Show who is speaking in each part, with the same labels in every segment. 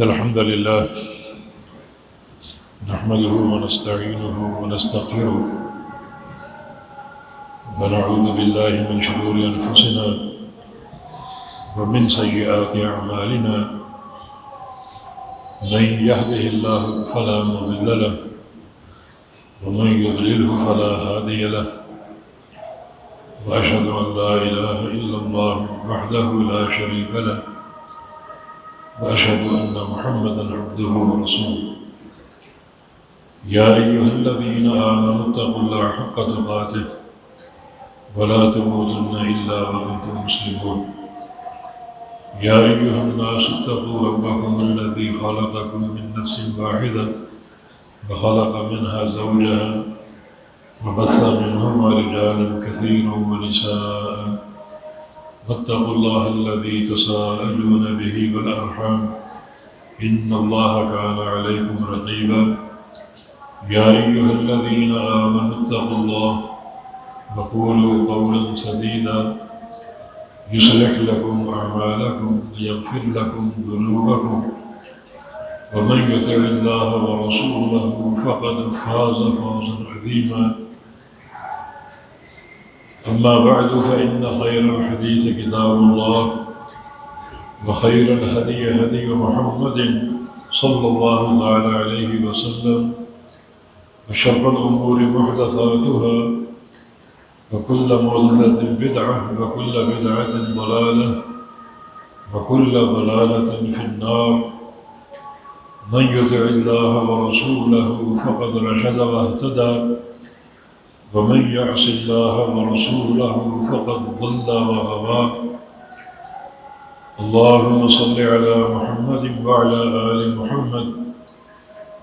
Speaker 1: إن الحمد لله نحمده ونستعينه ونستغفره ونعوذ بالله من شرور أنفسنا ومن سيئات أعمالنا من يهده الله فلا مضل له ومن يضلله فلا هادي له وأشهد أن لا إله إلا الله وحده لا شريك له وأشهد أن محمدًا عبده ورسوله يا أيها الذين آمنوا اتقوا الله حق تقاته ولا تموتن إلا وأنتم مسلمون يا أيها الناس اتقوا ربكم الذي خلقكم من نفس واحدة وخلق منها زوجها وبث منهما رجالا كثيرا ونساء واتقوا الله الذي تساءلون به والأرحام إن الله كان عليكم رقيبا يا أيها الذين آمنوا اتقوا الله وقولوا قولا سديدا يصلح لكم أعمالكم ويغفر لكم ذنوبكم ومن يطع الله ورسوله فقد فاز فوزا عظيما أما بعد فإن خير الحديث كتاب الله وخير الهدي هدي محمد صلى الله تعالى عليه وسلم وشر الأمور محدثاتها وكل محدثة بدعة وكل بدعة ضلالة وكل ضلالة في النار من يطع الله ورسوله فقد رشد واهتدى ومن يعص الله ورسوله فقد ضل وغوى اللهم صل على محمد وعلى آل محمد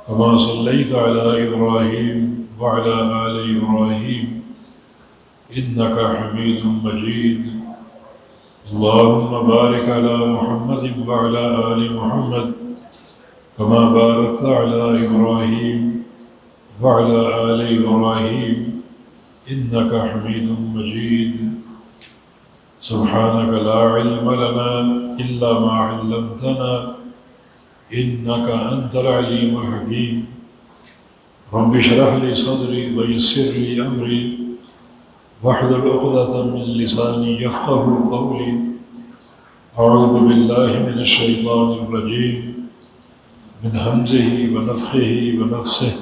Speaker 1: كما صليت على إبراهيم وعلى آل إبراهيم إنك حميد مجيد اللهم بارك على محمد وعلى آل محمد كما باركت على إبراهيم وعلى آل إبراهيم إنك حميد مجيد سبحانك لا علم لنا إلا ما علمتنا إنك أنت العليم الحكيم رب اشرح لي صدري ويسر لي أمري واحلل عقدة من لساني يفقه قولي أعوذ بالله من الشيطان الرجيم من همزه ونفخه ونفسه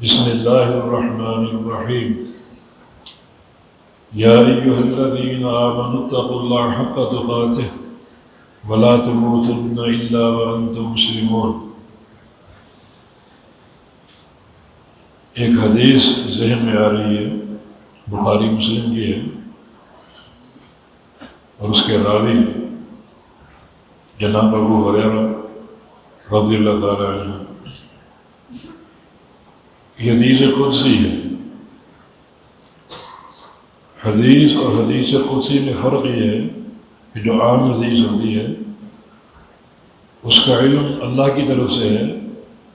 Speaker 1: بسم الله الرحمن الرحيم يا أيها الذين آمنوا اتقوا الله حق تقاته ولا تموتن إلا وأنتم مسلمون ایک حدیث ذہن میں آ رہی ہے، بخاری مسلم کی ہے، اور اس کے راوی جناب ابو ہریرہ رضی اللہ تعالیٰ عنہ۔ یہ حدیث قدسی ہے۔ حدیث اور حدیث قدسی میں فرق یہ ہے کہ جو عام حدیث ہوتی ہے اس کا علم اللہ کی طرف سے ہے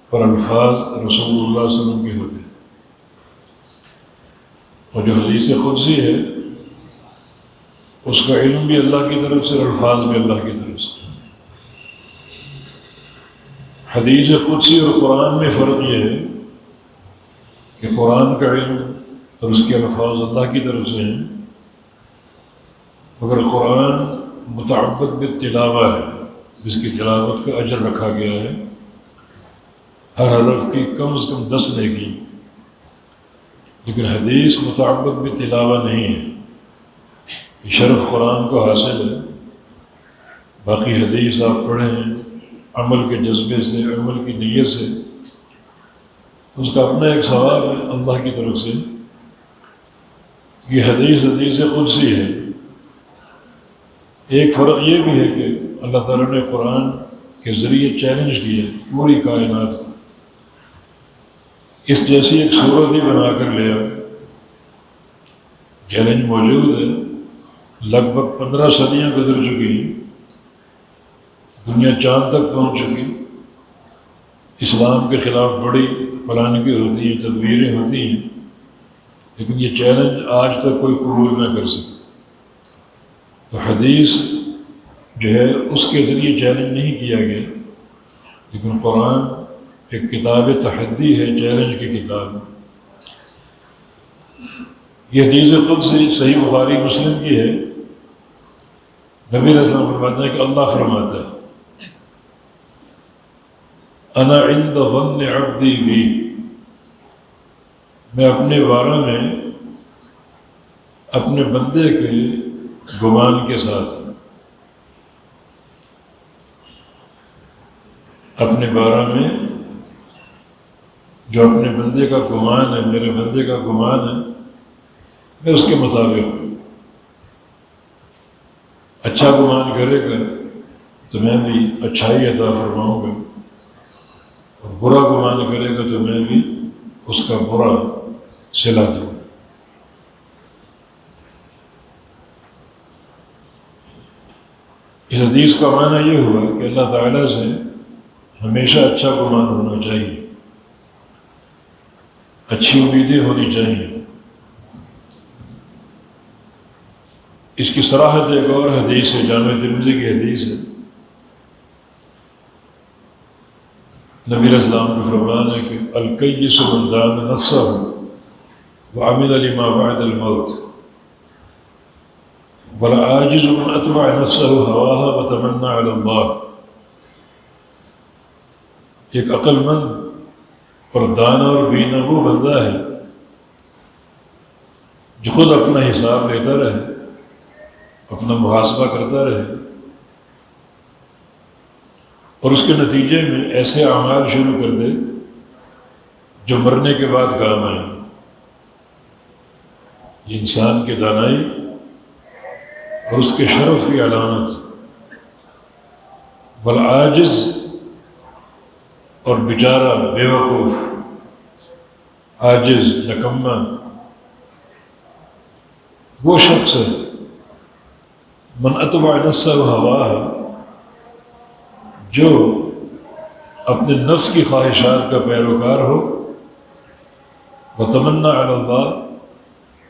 Speaker 1: اور الفاظ رسول اللہ صلی اللہ علیہ وسلم کے ہوتے ہیں، اور جو حدیث قدسی ہے اس کا علم بھی اللہ کی طرف سے اور الفاظ بھی اللہ کی طرف سے۔ حدیث قدسی اور قرآن میں فرق یہ ہے کہ قرآن کا علم اور اس کے الفاظ اللہ کی طرف سے ہیں، مگر قرآن متعبد بالتلاوہ ہے، جس کی تلاوت کا اجر رکھا گیا ہے، ہر حرف کی کم از کم 10 نیکی، لیکن حدیث متعبد بالتلاوہ نہیں ہے۔ یہ شرف قرآن کو حاصل ہے، باقی حدیث آپ پڑھیں عمل کے جذبے سے، عمل کی نیت سے، تو اس کا اپنا ایک ثواب ہے اللہ کی طرف سے۔ یہ حدیث قدسی ہے۔ ایک فرق یہ بھی ہے کہ اللہ تعالیٰ نے قرآن کے ذریعے چیلنج کیا پوری کائنات کو، اس جیسی ایک صورت ہی بنا کر لیا۔ چیلنج موجود ہے، لگ بھگ 15 صدیاں گزر چکی ہیں، دنیا چاند تک پہنچ چکی، اسلام کے خلاف بڑی پلاننگیں ہوتی ہیں، تدبیریں ہوتی ہیں، لیکن یہ چیلنج آج تک کوئی قبول نہ کر سکے۔ تو حدیث جو ہے اس کے ذریعے چیلنج نہیں کیا گیا، لیکن قرآن ایک کتاب تحدی ہے، چیلنج کی کتاب۔ یہ حدیث قدسی صحیح بخاری مسلم کی ہے۔ نبی علیہ السلام فرماتے ہیں کہ اللہ فرماتا ہے انا عند ظن عبدی بی، میں اپنے بارے میں اپنے بندے کے گمان کے ساتھ ہوں۔ اپنے بارے میں جو اپنے بندے کا گمان ہے، میرے بندے کا گمان ہے، میں اس کے مطابق ہوں۔ اچھا گمان کرے گا تو میں بھی اچھائی عطا فرماؤں گا، اور برا گمان کرے گا تو میں بھی اس کا برا صلہ دوں گا۔ اس حدیث کا معنی یہ ہوا کہ اللہ تعالیٰ سے ہمیشہ اچھا گمان ہونا چاہیے، اچھی امیدیں ہونی چاہیے۔ اس کی صراحت ایک اور حدیث ہے، جامع ترمذی کی حدیث ہے۔ نبی علیہ السلام کا فرمان ہے کہ الکیس من دان نفسہ وعمل لما بعد الموت والعاجز من اتبع نفسه هواها وتمنى على اللہ۔ ایک عقل مند اور دانا اور بینا وہ بندہ ہے جو خود اپنا حساب لیتا رہے، اپنا محاسبہ کرتا رہے، اور اس کے نتیجے میں ایسے اعمال شروع کر دے جو مرنے کے بعد کام آئیں۔ یہ انسان کی دانائی اور اس کے شرف کی علامت۔ والعاجز، اور بیچارہ، بے وقوف، عاجز، نکمہ، وہ شخص ہے من اتبع نفسہ ہواہا، جو اپنے نفس کی خواہشات کا پیروکار ہو، وتمنى علی اللہ،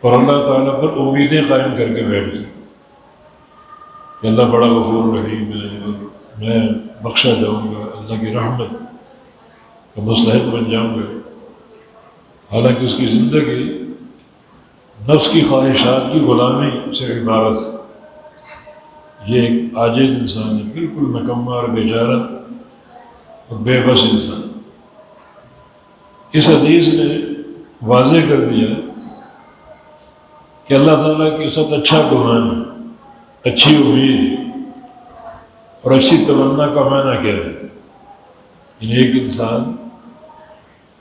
Speaker 1: اور اللہ تعالیٰ پر امیدیں قائم کر کے بیٹھ جائے کہ اللہ بڑا غفور رحیم ہے اور میں بخشا جاؤں گا، اللہ کی رحمت کا مستحق بن جاؤں گا، حالانکہ اس کی زندگی نفس کی خواہشات کی غلامی سے عبارت ہے۔ یہ ایک عاجز انسان ہے، بالکل نکمہ اور بیچارہ اور بے بس انسان۔ اس حدیث نے واضح کر دیا کہ اللہ تعالیٰ کے ساتھ اچھا گمان، اچھی امید اور اچھی تمنا کا معنی کیا ہے۔ یعنی ایک انسان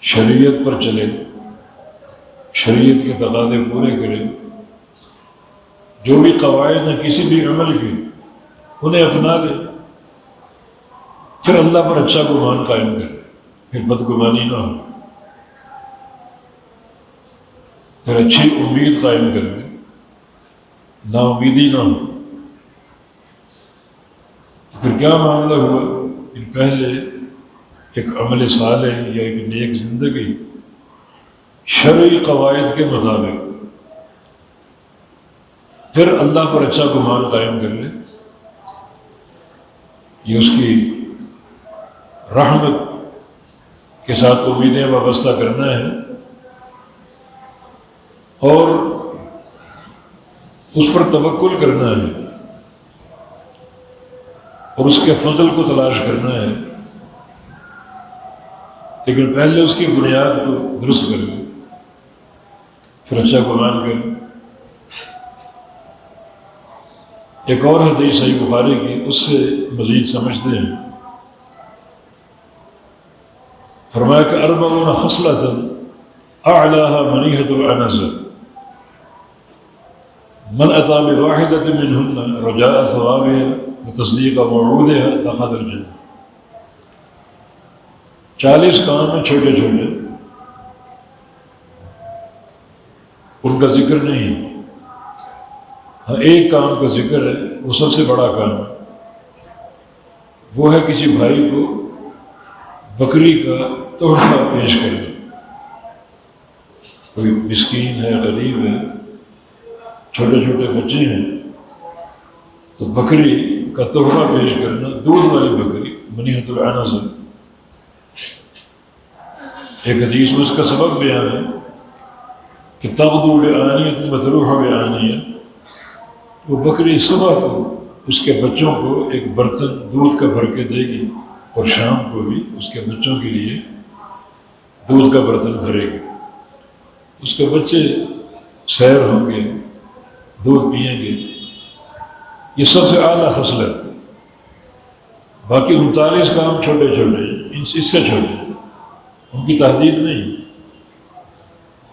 Speaker 1: شریعت پر چلے، شریعت کے تقاضے پورے کرے، جو بھی قواعد ہیں کسی بھی عمل کے انہیں اپنا لے، پھر اللہ پر اچھا گمان قائم کرے، پھر بدگمانی نہ ہو، پھر اچھی امید قائم کر لے، نا امیدی نہ ہو۔ تو پھر کیا معاملہ ہوا؟ پہلے ایک عمل صالح یا ایک نیک زندگی شرعی قواعد کے مطابق، پھر اللہ پر اچھا گمان قائم کر لے، یہ اس کی رحمت کے ساتھ امیدیں وابستہ کرنا ہے، اور اس پر توکل کرنا ہے، اور اس کے فضل کو تلاش کرنا ہے، لیکن پہلے اس کی بنیاد کو درست کر لیں، پھر اچھا گمان کریں۔ ایک اور حدیث صحیح بخاری کی، اس سے مزید سمجھتے ہیں۔ فرمایا کہ 40 خصلة اعلاها منیحة العنز من اتى بواحدة منهن رجاء ثوابها وتصدیق موعودها دخل الجنة۔ 40 کام ہیں چھوٹے چھوٹے، ان کا ذکر نہیں، ہاں ایک کام کا ذکر ہے، وہ سب سے بڑا کام ہے، وہ ہے کسی بھائی کو بکری کا تحفہ پیش کرنا۔ کوئی مسکین ہے، غریب ہے، چھوٹے چھوٹے بچے ہیں، تو بکری کا تحفہ پیش کرنا، دودھ والی بکری، منیحۃ العنز، ایک حدیث میں اس کا سبب بیان ہے کہ تغدو بعانیۃ وتروح بعانیۃ، وہ بکری صبح کو اس کے بچوں کو ایک برتن دودھ کا بھر کے دے گی اور شام کو بھی اس کے بچوں کے لیے دودھ کا برتن بھرے گی، اس کے بچے سیر ہوں گے، دودھ پئیں گے۔ یہ سب سے اعلیٰ خصلت ہے۔ باقی 39 کام چھوٹے چھوٹے ہیں، اس سے چھوٹے ہیں، ان کی تحدید نہیں،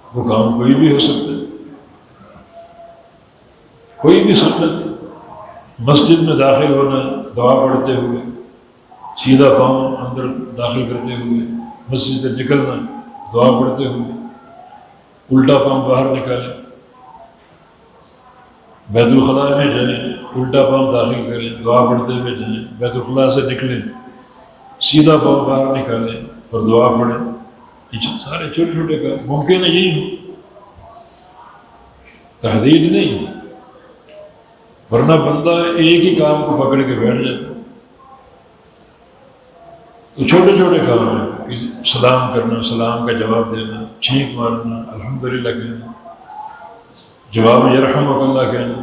Speaker 1: وہ کام کوئی بھی ہو سکتا ہے۔ کوئی بھی سنت، مسجد میں داخل ہونا دعا پڑھتے ہوئے، سیدھا پاؤں اندر داخل کرتے ہوئے، مسجد سے نکلنا دعا پڑھتے ہوئے، الٹا پاؤں باہر نکالیں، بیت الخلاء میں جائیں الٹا پاؤں داخل کریں، دعا پڑھتے ہوئے جائیں، بیت الخلاء سے نکلیں سیدھا پاؤں باہر نکالیں اور دعا پڑھیں۔ یہ سارے چھوٹے چھوٹے کام ممکن ہے، یہی ہو، تحدید نہیں، ورنہ بندہ ایک ہی کام کو پکڑ کے بیٹھ جاتا۔ تو چھوٹے چھوٹے کام ہیں کہ سلام کرنا، سلام کا جواب دینا، چھینک مارنا، الحمدللہ کہنا، جواب یرحمک اللہ کہنا،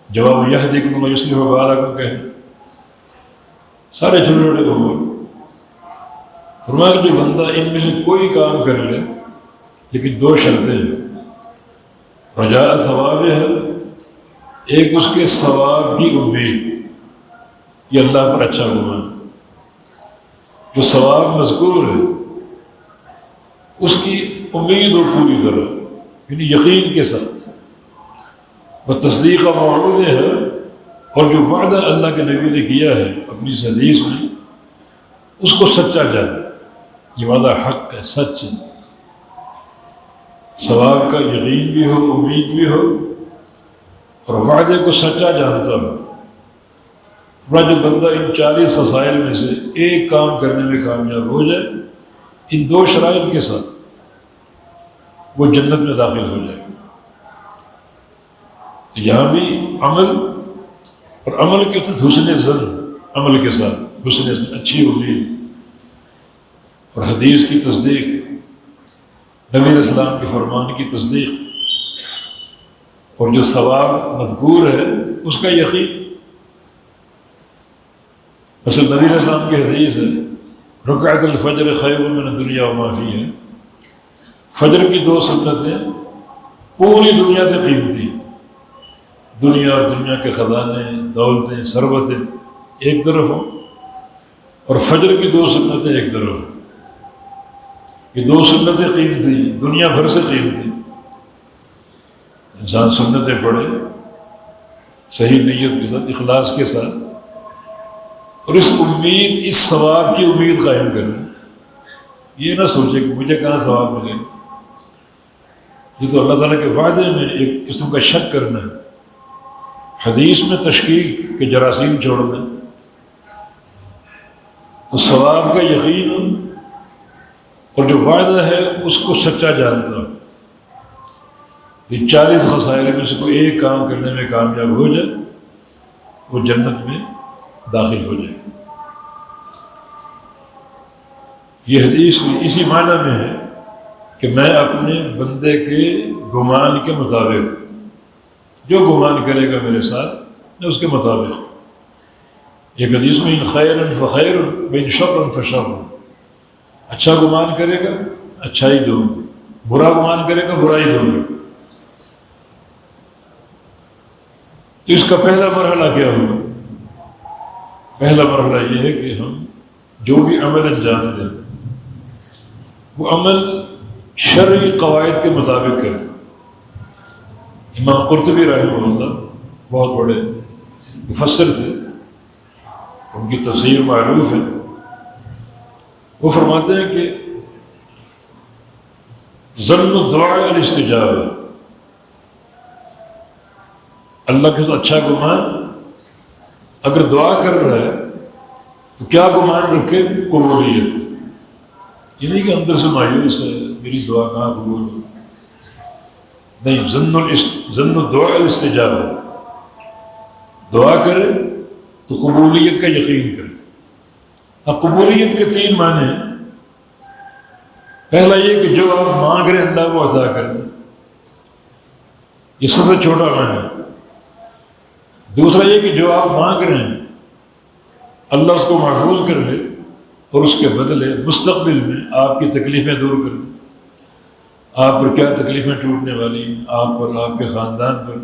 Speaker 1: جواب یہدیکم ویصلح بالکم کہنا، سارے چھوٹے چھوٹے امور۔ فرمایا کہ جو بندہ ان میں سے کوئی کام کر لے، لیکن 2 شرطیں ہیں، رجاء ثواب ہے، ایک اس کے ثواب کی امید، یہ اللہ پر اچھا گمان، جو ثواب مذکور ہے اس کی امید ہو پوری طرح، یعنی یقین کے ساتھ، وہ تصدیق موعود ہے، اور جو وعدہ اللہ کے نبی نے کیا ہے اپنی اس حدیث میں اس کو سچا جانا، یہ وعدہ حق ہے، سچ ہے، ثواب کا یقین بھی ہو، امید بھی ہو، اور وعدے کو سچا جانتا ہو۔ جو بندہ ان 40 خصائل میں سے ایک کام کرنے میں کامیاب ہو جائے، ان 2 شرائط کے ساتھ وہ جنت میں داخل ہو جائے۔ تو یہاں بھی عمل، اور عمل کے ساتھ حسن ظن، عمل کے ساتھ حسن ظن، اچھی امید اور حدیث کی تصدیق، نبی علیہ السلام کے فرمان کی تصدیق، اور جو ثواب مذکور ہے اس کا یقین۔ مثلا نبی علیہ السلام کی حدیث ہے، رکعت الفجر خیر من الدنیا وما فیہا، فجر کی 2 سنتیں پوری دنیا سے قیمتی، دنیا اور دنیا کے خزانے، دولتیں، ثروتیں ایک طرف ہوں، اور فجر کی 2 سنتیں ایک طرف ہوں۔ یہ 2 سنتیں قیمتی، دنیا بھر سے قیمتی۔ انسان سنتیں پڑھے صحیح نیت کے ساتھ، اخلاص کے ساتھ، اور اس امید، اس ثواب کی امید قائم کرے، یہ نہ سوچے کہ مجھے کہاں ثواب ملے، یہ تو اللہ تعالیٰ کے وعدے میں ایک قسم کا شک کرنا ہے، حدیث میں تشکیک کے جراثیم چھوڑنا، تو ثواب کا یقین ہو، اور جو وعدہ ہے اس کو سچا جانتا ہو۔ یہ 40 خصائل میں سے کوئی ایک کام کرنے میں کامیاب ہو جائے، وہ جنت میں داخل ہو جائے۔ یہ حدیث اسی معنی میں ہے کہ میں اپنے بندے کے گمان کے مطابق، جو گمان کرے گا میرے ساتھ میں اس کے مطابق۔ ایک حدیث میں ان خیر فخیر وان شر فشر، اچھا گمان کرے گا اچھائی دوں گا، برا گمان کرے گا برائی دوں گا۔ تو اس کا پہلا مرحلہ کیا ہوگا؟ پہلا مرحلہ یہ ہے کہ ہم جو بھی عمل انجام دیں وہ عمل شرعی قواعد کے مطابق کریں۔ امام قرطبی رحمہ اللہ بہت بڑے مفسر تھے، ان کی تفسیر معروف ہے، وہ فرماتے ہیں کہ ظن الدعاء الاستجابہ، اللہ کے ساتھ اچھا گمان، اگر دعا کر رہا ہے تو کیا گمان رکھے؟ قبولیت کو، یہ نہیں کہ اندر سے مایوس ہے میری دعا کہاں قبول ہو، نہیں، ظن الدعاء الاستجابہ، دعا کرے تو قبولیت کا یقین کرے۔ اب قبولیت کے 3 معنی ہیں، پہلا یہ کہ جو آپ مانگ رہے ہیں اللہ وہ عطا کر دے، یہ سب سے چھوٹا معنی ہے۔ دوسرا یہ کہ جو آپ مانگ رہے ہیں اللہ اس کو محفوظ کر لے اور اس کے بدلے مستقبل میں آپ کی تکلیفیں دور کر دے۔ آپ پر کیا تکلیفیں ٹوٹنے والی ہیں، آپ پر، آپ کے خاندان پر،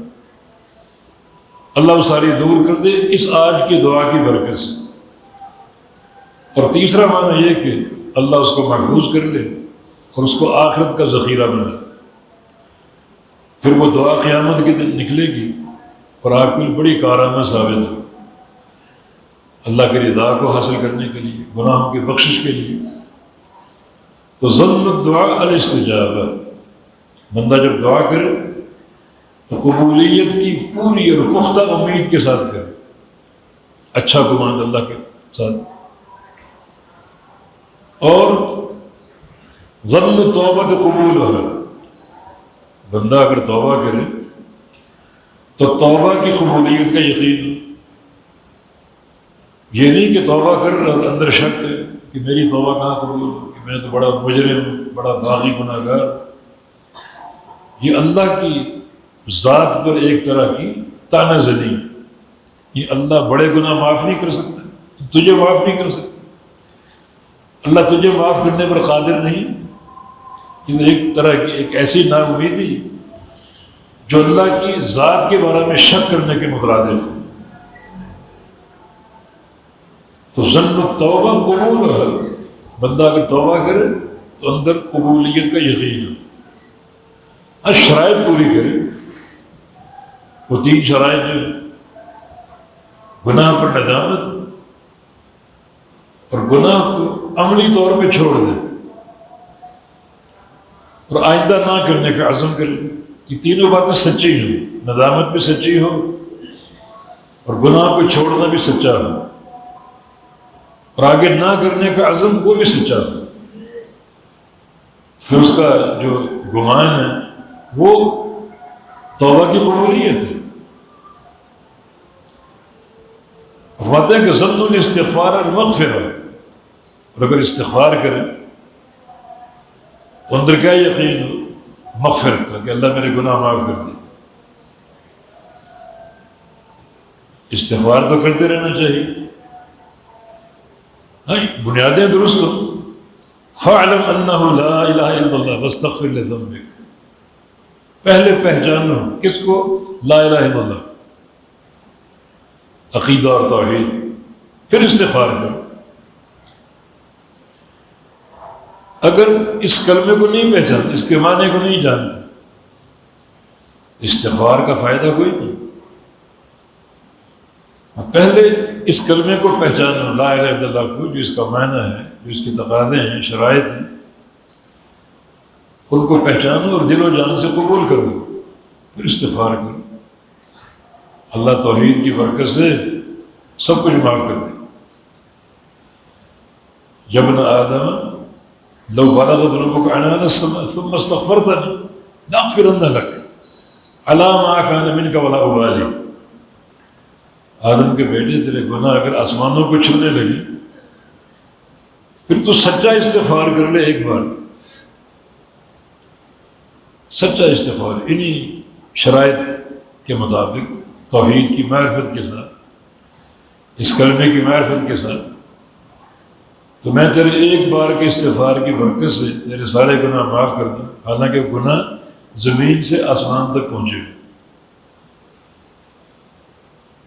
Speaker 1: اللہ وہ ساری دور کر دے اس آج کی دعا کی برکت سے۔ اور تیسرا معنی یہ کہ اللہ اس کو محفوظ کر لے اور اس کو آخرت کا ذخیرہ بنا لے، پھر وہ دعا قیامت کے دن نکلے گی اور آپ کے لیے بڑی کارآمد ثابت ہو، اللہ کی رضا کو حاصل کرنے کے لیے، گناہوں کی بخشش کے لیے۔ تو ظن الدعاء الاستجابہ، بندہ جب دعا کرے تو قبولیت کی پوری اور پختہ امید کے ساتھ کرے، اچھا گمان اللہ کے ساتھ۔ اور ظن توبہ قبول ہے، بندہ اگر توبہ کرے تو توبہ کی قبولیت کا یقین، یہ نہیں کہ توبہ کر رہا اور اندر شک ہے کہ میری توبہ کہاں قبول ہو، کہ میں تو بڑا مجرم ہوں، بڑا باغی گناہ گار۔ یہ اللہ کی ذات پر ایک طرح کی طعنہ زنی، یہ اللہ بڑے گناہ معاف نہیں کر سکتا، تجھے معاف نہیں کر سکتا، اللہ تجھے معاف کرنے پر قادر نہیں۔ یہ ایک طرح کی ایک ایسی نا امیدی جو اللہ کی ذات کے بارے میں شک کرنے کے مترادف ہے۔ تو ظن التوبہ قبول ہے، بندہ اگر توبہ کرے تو اندر قبولیت کا یقین ہے، ہر شرائط پوری کرے۔ وہ تین شرائط جو گناہ پر ندامت اور گناہ کو عملی طور پہ چھوڑ دے اور آئندہ نہ کرنے کا عزم کر لے، یہ تینوں باتیں سچی ہوں، ندامت بھی سچی ہو اور گناہ کو چھوڑنا بھی سچا ہو اور آگے نہ کرنے کا عزم وہ بھی سچا ہو، پھر اس کا جو گمان ہے وہ توبہ کی قبولیت ہے۔ فرماتے ہیں کہ ظن الاستغفار المغفرہ، اور اگر استغفار کرے تو اندر کیا یقین ہو؟ مغفرت کا، کہ اللہ میرے گناہ معاف کر دے۔ استغفار تو کرتے رہنا چاہیے، ہاں بنیادیں درست ہو۔ فاعلم انہ لا الہ الا اللہ واستغفر لذنبک، پہلے پہچانو کس کو؟ لا الہ الا اللہ، عقیدہ اور توحید، پھر استغفار کرو۔ اگر اس کلمے کو نہیں پہچانتے، اس کے معنی کو نہیں جانتے، استغفار کا فائدہ کوئی نہیں۔ پہلے اس کلمے کو پہچانو، لا الہ الا اللہ کو، جو اس کا معنی ہے، جو اس کی تقاضے ہیں، شرائط ہیں، ان کو پہچانو اور دل و جان سے قبول کرو، پھر استغفار کرو۔ اللہ توحید کی برکت سے سب کچھ معاف کر دے۔ یا ابن آدم لو بلغ ذنوبک عنان السماء ثم استغفرتنی لاغفرن لک علی ما کان منک ولا ابالی۔ آدم کے بیٹے، تیرے گناہ اگر آسمانوں کو چھونے لگے پھر تو سچا استغفار کر لے ایک بار، سچا استغفار انہی شرائط کے مطابق، توحید کی معرفت کے ساتھ، اس کلمے کی معرفت کے ساتھ، تو میں تیرے ایک بار کے استغفار کی برکت سے تیرے سارے گناہ معاف کر دوں، حالانکہ گناہ زمین سے آسمان تک پہنچے گا۔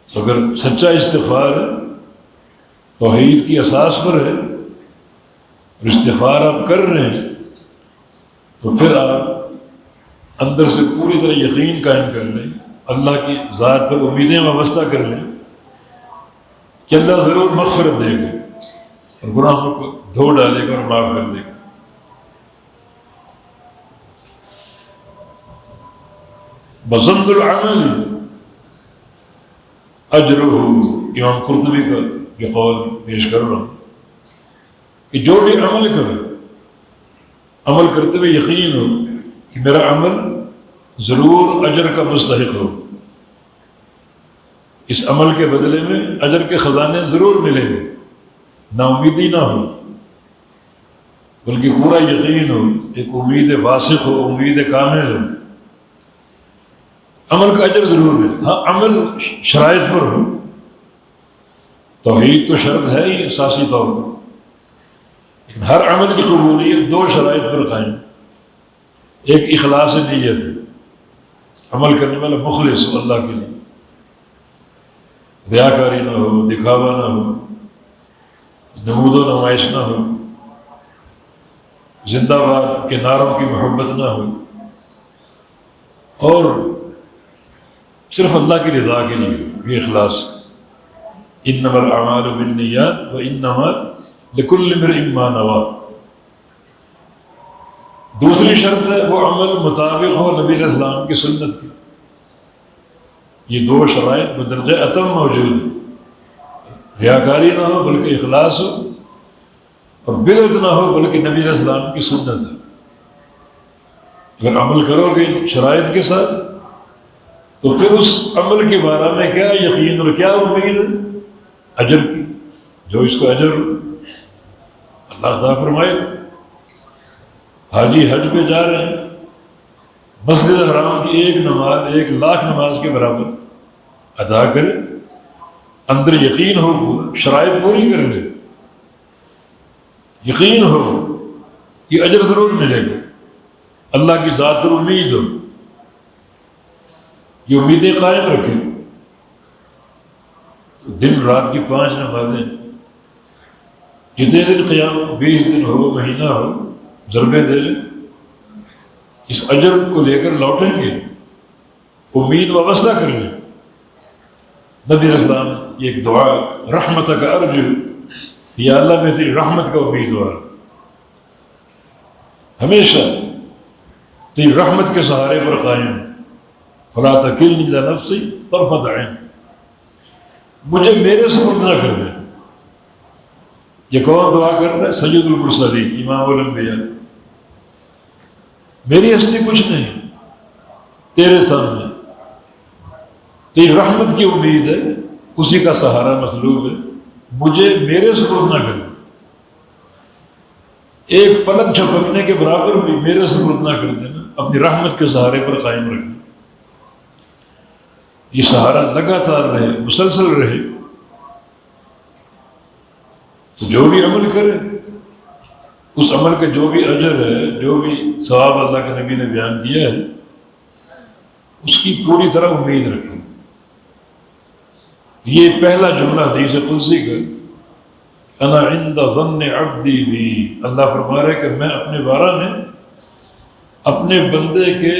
Speaker 1: تو اگر سچا استغفار ہے، توحید کی اساس پر ہے اور استغفار آپ کر رہے ہیں، تو پھر آپ اندر سے پوری طرح یقین قائم کر لیں، اللہ کی ذات پر امیدیں وابستہ کر لیں کہ اللہ ضرور مغفرت دے گا اور گناہوں کو دھو ڈالے گا اور معاف کر دے گا۔ بظن العمل اجرہ، امام قرطبی کا یہ قول پیش کر رہا ہوں کہ جو بھی عمل کرو، عمل کرتے ہوئے یقین ہو کہ میرا عمل ضرور اجر کا مستحق ہو، اس عمل کے بدلے میں اجر کے خزانے ضرور ملیں گے، نا امیدی نہ ہو، بلکہ پورا یقین ہو، ایک امید واسق ہو، امید کامل ہو، عمل کا اجر ضرور ملے۔ ہاں عمل شرائط پر ہو، توحید تو شرط ہے ہی اساسی طور پر، لیکن ہر عمل کی قبولیت دو شرائط پر قائم۔ ایک اخلاص نیت ہے، عمل کرنے والا مخلص ہو اللہ کے لیے، ریاکاری نہ ہو، دکھاوا نہ ہو، نمود و نمائش نہ ہو، زندہ باد کے نعروں کی محبت نہ ہو، اور صرف اللہ کی رضا کے لیے ہو، یہ اخلاص۔ انما الاعمال بالنیات وانما لکل امرئ ما نویٰ۔ دوسری شرط ہے وہ عمل مطابق ہو نبی علیہ السلام کی سنت کی۔ یہ دو شرائط بدرجہ اتم موجود ہیں، ریاکاری نہ ہو بلکہ اخلاص ہو، اور بدعت نہ ہو بلکہ نبی علیہ السلام کی سنت ہے۔ اگر عمل کرو گے شرائط کے ساتھ تو پھر اس عمل کے بارے میں کیا یقین اور کیا امید ہے؟ اجر کی، جو اس کو اجر اللہ تعالیٰ فرمائے گا۔ حاجی حج پہ جا رہے ہیں، مسجد حرام کی ایک نماز 1,00,000 نماز کے برابر ادا کرے، اندر یقین ہو، شرائط پوری کر لے، یقین ہو یہ اجر ضرور ملے گا، اللہ کی ذات پر امید ہو، یہ امیدیں قائم رکھے۔ دن رات کی 5 نمازیں، جتنے دن قیام 20 دن ہو، مہینہ ہو، ضربیں دے لیں، اس اجر کو لے کر لوٹیں گے، امید وابستہ کر لیں۔ نبی علیہ السلام یہ ایک دعا، رحمتک ارجو، یا اللہ میں تیری رحمت کا امیدوار، ہمیشہ تیری رحمت کے سہارے پر قائم، فلا تکلنی الی نفسی طرفۃ عین، مجھے میرے سپرد نہ کر دے۔ یہ کون دعا کر رہا ہے؟ سید المرسلین، امام الانبیاء۔ میری ہستی کچھ نہیں، تیرے سامنے تیری رحمت کی امید ہے، اسی کا سہارا مطلوب ہے، مجھے میرے سپرد نہ کر دے، ایک پلک جھپکنے کے برابر بھی میرے سپرد نہ کر دینا، اپنی رحمت کے سہارے پر قائم رکھنا۔ یہ سہارا لگاتار رہے، مسلسل رہے، تو جو بھی عمل کرے اس عمل کا جو بھی اجر ہے، جو بھی ثواب اللہ کے نبی نے بیان کیا ہے، اس کی پوری طرح امید رکھیں۔ یہ پہلا جملہ حدیث قدسی کا، انا عند ظن عبدی بی، اللہ فرما رہے کہ میں اپنے بارے میں اپنے بندے کے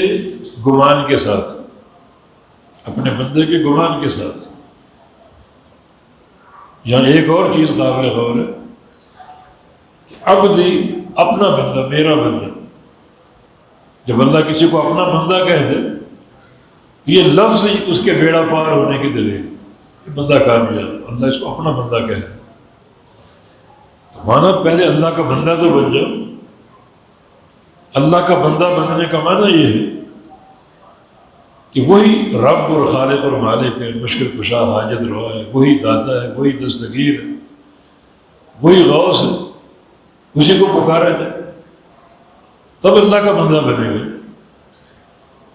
Speaker 1: گمان کے ساتھ، اپنے بندے کے گمان کے ساتھ۔ یہاں ایک اور چیز قابل غور ہے، عبدی اپنا بندہ، میرا بندہ۔ جب اللہ کسی کو اپنا بندہ کہہ دے تو یہ لفظ ہی اس کے بیڑا پار ہونے کی دلیل، یہ بندہ کامیاب، اللہ اس کو اپنا بندہ کہہ دے۔ تو مانا پہلے اللہ کا بندہ تو بن جاؤ۔ اللہ کا بندہ بننے کا معنی یہ ہے کہ وہی رب اور خالق اور مالک ہے، مشکل کشا، حاجت روا ہے، وہی داتا ہے، وہی دستگیر ہے، وہی غوث ہے، اسی کو پکارا جائے تب اللہ کا بندہ بنے گا۔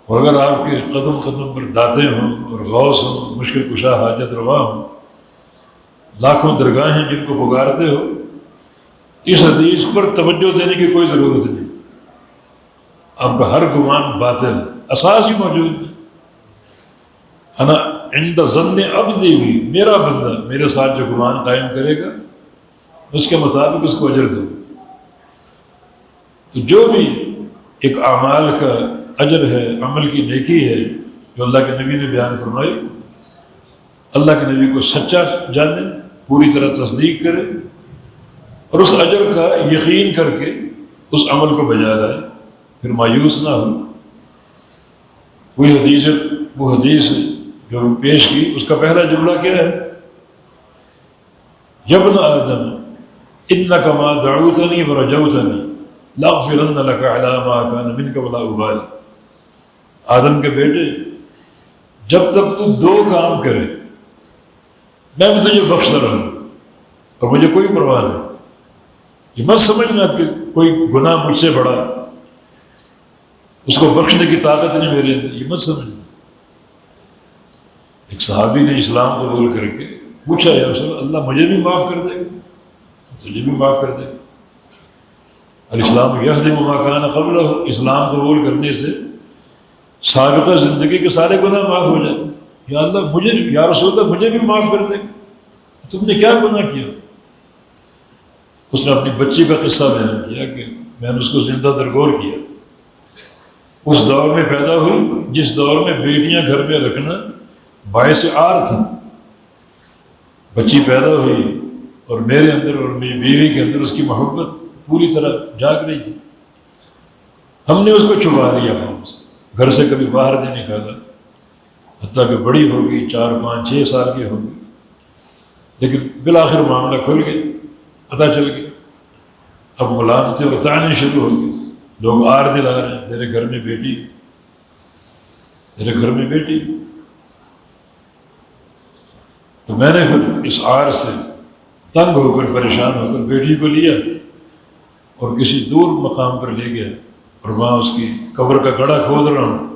Speaker 1: اور اگر آپ کے قدم قدم پر داتے ہوں اور غوث ہوں، مشکل کشا، حاجت روا ہوں، لاکھوں درگاہیں جن کو پکارتے ہو، اس حدیث پر توجہ دینے کی کوئی ضرورت نہیں، آپ کا ہر گمان باطل، اساس ہی موجود ہے۔ انا عند ظن عبدی بھی، میرا بندہ میرے ساتھ جو گمان قائم کرے گا اس کے مطابق اس کو اجر دو۔ تو جو بھی ایک اعمال کا اجر ہے، عمل کی نیکی ہے جو اللہ کے نبی نے بیان فرمائی، اللہ کے نبی کو سچا جانے، پوری طرح تصدیق کرے، اور اس اجر کا یقین کر کے اس عمل کو بجا لائے، پھر مایوس نہ ہو۔ وہ حدیث جو پیش کی، اس کا پہلا جملہ کیا ہے؟ یابن آدم انک ما دعوتنی ورجوتنی لاغفرن لک علی ما کان منک ولا ابالی۔ آدم کے بیٹے، جب تک تو 2 کام کرے میں بھی تجھے بخشتا رہوں اور مجھے کوئی پرواہ نہیں۔ یہ مت سمجھنا کہ کوئی گناہ مجھ سے بڑا، اس کو بخشنے کی طاقت نہیں میرے اندر، یہ مت سمجھنا۔ ایک صحابی نے اسلام قبول کر کے پوچھا، یا رسول اللہ، اللہ مجھے بھی معاف کر دے گا؟ تجھے بھی معاف کر دے گا۔ الاسلام یہدم ما کان قبلہ، اسلام قبول کرنے سے سابقہ زندگی کے سارے گناہ معاف ہو جاتے ہیں۔ یا اللہ مجھے، یا رسول اللہ مجھے بھی معاف کر دے گا، تم نے کیا گناہ کیا؟ اس نے اپنی بچی کا قصہ بیان کیا کہ میں نے اس کو زندہ درگور کیا تھا۔ اس دور میں پیدا ہوئی جس دور میں بیٹیاں گھر میں رکھنا باعث عار تھا۔ بچی پیدا ہوئی اور میرے اندر اور میری بیوی کے اندر اس کی محبت پوری طرح جاگ رہی تھی۔ ہم نے اس کو چھپا لیا قوم سے، گھر سے کبھی باہر نہیں نکالا، حتیٰ کہ بڑی ہو گئی، 4 5 6 سال کی ہو گئی، لیکن بالآخر معاملہ کھل گیا، پتہ چل گیا۔ اب ملامتیں بتانے شروع ہو گئی، لوگ آر دلا رہے ہیں، تیرے گھر میں بیٹی، تیرے گھر میں بیٹی۔ تو میں نے پھر اس آر سے تنگ ہو کر، پریشان ہو کر بیٹی کو لیا اور کسی دور مقام پر لے گیا، اور وہاں اس کی قبر کا گڑھا کھود رہا ہوں۔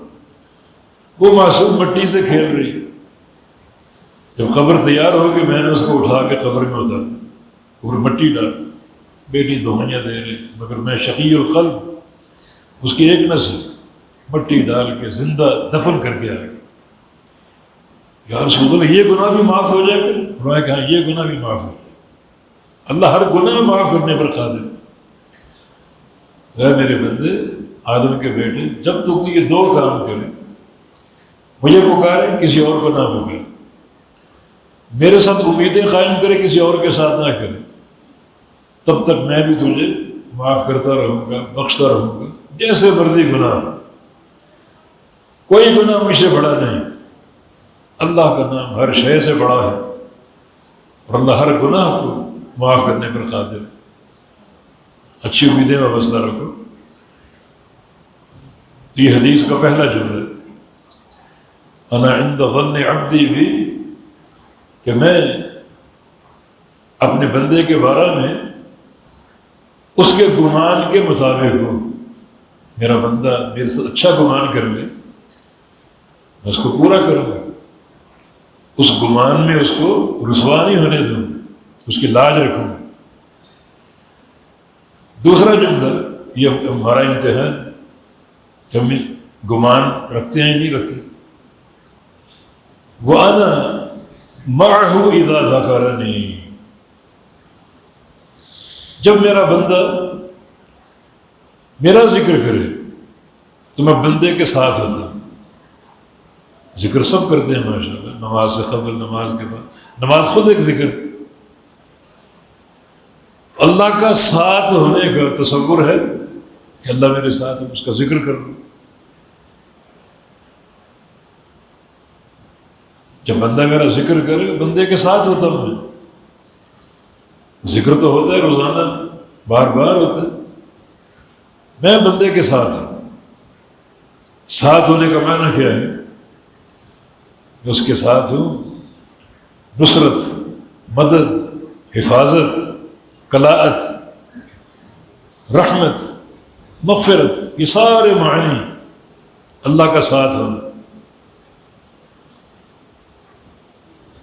Speaker 1: وہ معصوم مٹی سے کھیل رہی۔ جب قبر تیار ہوگی میں نے اس کو اٹھا کے قبر میں اتار دیا، اور مٹی ڈال، بیٹی دعائیاں دے رہی، مگر میں شقی القلب، اس کی ایک نسل مٹی ڈال کے زندہ دفن کر کے آ گئی۔ یا رسول اللہ یہ گناہ بھی معاف ہو جائے گا؟ فرمایا کہ ہاں یہ گناہ بھی معاف ہو جائے گا، اللہ ہر گناہ معاف کرنے پر قادر ہے۔ تو اے میرے بندے، آدم کے بیٹے، جب تک یہ 2 کام کرے، مجھے پکارے، کسی اور کو نہ پکارے، میرے ساتھ امیدیں قائم کرے، کسی اور کے ساتھ نہ کرے، تب تک میں بھی تجھے معاف کرتا رہوں گا، بخشتا رہوں گا، جیسے مرضی گناہ۔ کوئی گناہ مجھ سے بڑا نہیں، اللہ کا نام ہر شے سے بڑا ہے، اور اللہ ہر گناہ کو معاف کرنے پر قادر ہے۔ اچھی امیدیں وابستہ رکھو۔ یہ حدیث کا پہلا جملہ، انا عند ظن عبدی بھی، کہ میں اپنے بندے کے بارے میں اس کے گمان کے مطابق ہوں۔ میرا بندہ میرے سے اچھا گمان کر لے، میں اس کو پورا کروں گا، اس گمان میں اس کو رسوا نہیں ہونے دوں گا، اس کی لاج رکھوں گا۔ دوسرا جملہ، یہ ہمارا امتحان، کہ ہم گمان رکھتے ہیں نہیں رکھتے۔ وَأَنَا مَعَهُ إِذَا ذَكَرَنِي، جب میرا بندہ میرا ذکر کرے تو میں بندے کے ساتھ ہوتا ہوں۔ ذکر سب کرتے ہیں ماشاءاللہ، نماز سے قبل، نماز کے بعد، نماز خود ایک ذکر۔ اللہ کا ساتھ ہونے کا تصور ہے کہ اللہ میرے ساتھ ہے، اس کا ذکر کر رہا ہوں۔ جب بندہ میرا ذکر کرے، بندے کے ساتھ ہوتا ہوں میں۔ ذکر تو ہوتا ہے روزانہ، بار بار ہوتا ہے، میں بندے کے ساتھ ہوں۔ ساتھ ہونے کا معنی کیا ہے؟ میں اس کے ساتھ ہوں، نصرت، مدد، حفاظت، کلاءت، رحمت، مغفرت، یہ سارے معنی اللہ کا ساتھ ہونا،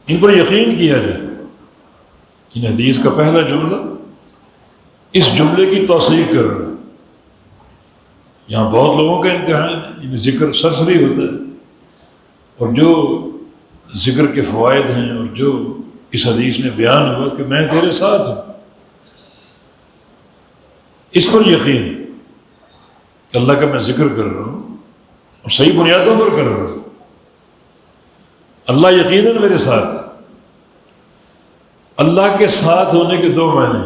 Speaker 1: ان پر یقین کیا جائے۔ ان حدیث کا پہلا جملہ اس جملے کی توثیق کر رہا ہے۔ یہاں بہت لوگوں کا امتحان ہے، انہیں ذکر سرسری ہوتا ہے، اور جو ذکر کے فوائد ہیں اور جو اس حدیث میں بیان ہوا کہ میں تیرے ساتھ ہوں، اس پر یقین کہ اللہ کا میں ذکر کر رہا ہوں اور صحیح بنیادوں پر کر رہا ہوں، اللہ یقیناً میرے ساتھ۔ اللہ کے ساتھ ہونے کے 2 معنی،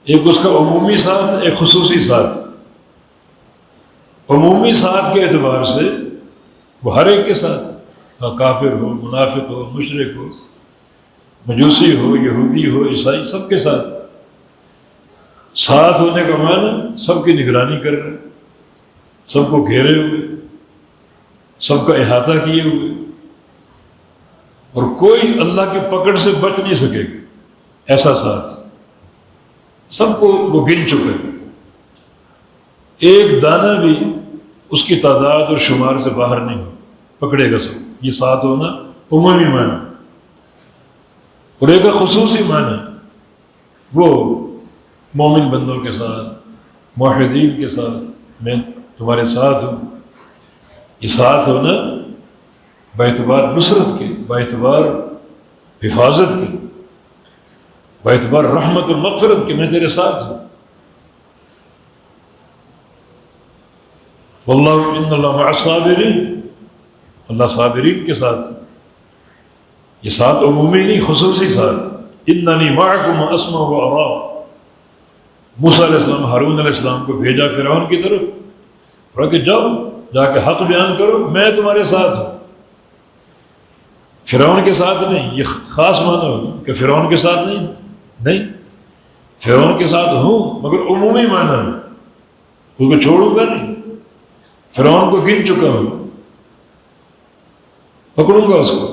Speaker 1: ایک اس کا عمومی ساتھ، ایک خصوصی ساتھ۔ عمومی ساتھ کے اعتبار سے وہ ہر ایک کے ساتھ، کافر ہو، منافق ہو، مشرک ہو، مجوسی ہو، یہودی ہو، عیسائی، سب کے ساتھ۔ ساتھ ہونے کا معنی سب کی نگرانی کر رہے، سب کو گھیرے ہوئے، سب کا احاطہ کیے ہوئے، اور کوئی اللہ کی پکڑ سے بچ نہیں سکے گا، ایسا ساتھ۔ سب کو وہ گن چکے، ایک دانہ بھی اس کی تعداد اور شمار سے باہر نہیں ہو، پکڑے گا سب۔ یہ ساتھ ہونا عمومی معنی، اور ایک خصوصی معنی وہ مومن بندوں کے ساتھ، موحدین کے ساتھ، میں تمہارے ساتھ ہوں۔ یہ ساتھ ہونا باعتبار نصرت کے، باعتبار حفاظت کے، باعتبار رحمت اور مغفرت کے، میں تیرے ساتھ ہوں۔ واللہ ان اللہ مع الصابرین، اللہ صابرین کے ساتھ۔ یہ ساتھ عمومی نہیں، خصوصی ساتھ۔ اننی معکم اسمع و ارا، موسیٰ علیہ السلام ہارون علیہ السلام کو بھیجا فرعون کی طرف، اور کہ جاؤ جا کے حق بیان کرو، میں تمہارے ساتھ ہوں۔ فرعون کے ساتھ نہیں، یہ خاص معنی ہوگا کہ فرعون کے ساتھ نہیں، فرعون کے ساتھ ہوں مگر عمومی معنی میں، اس کو چھوڑوں گا نہیں۔ فرعون کو گن چکا ہوں، پکڑوں گا اس کو،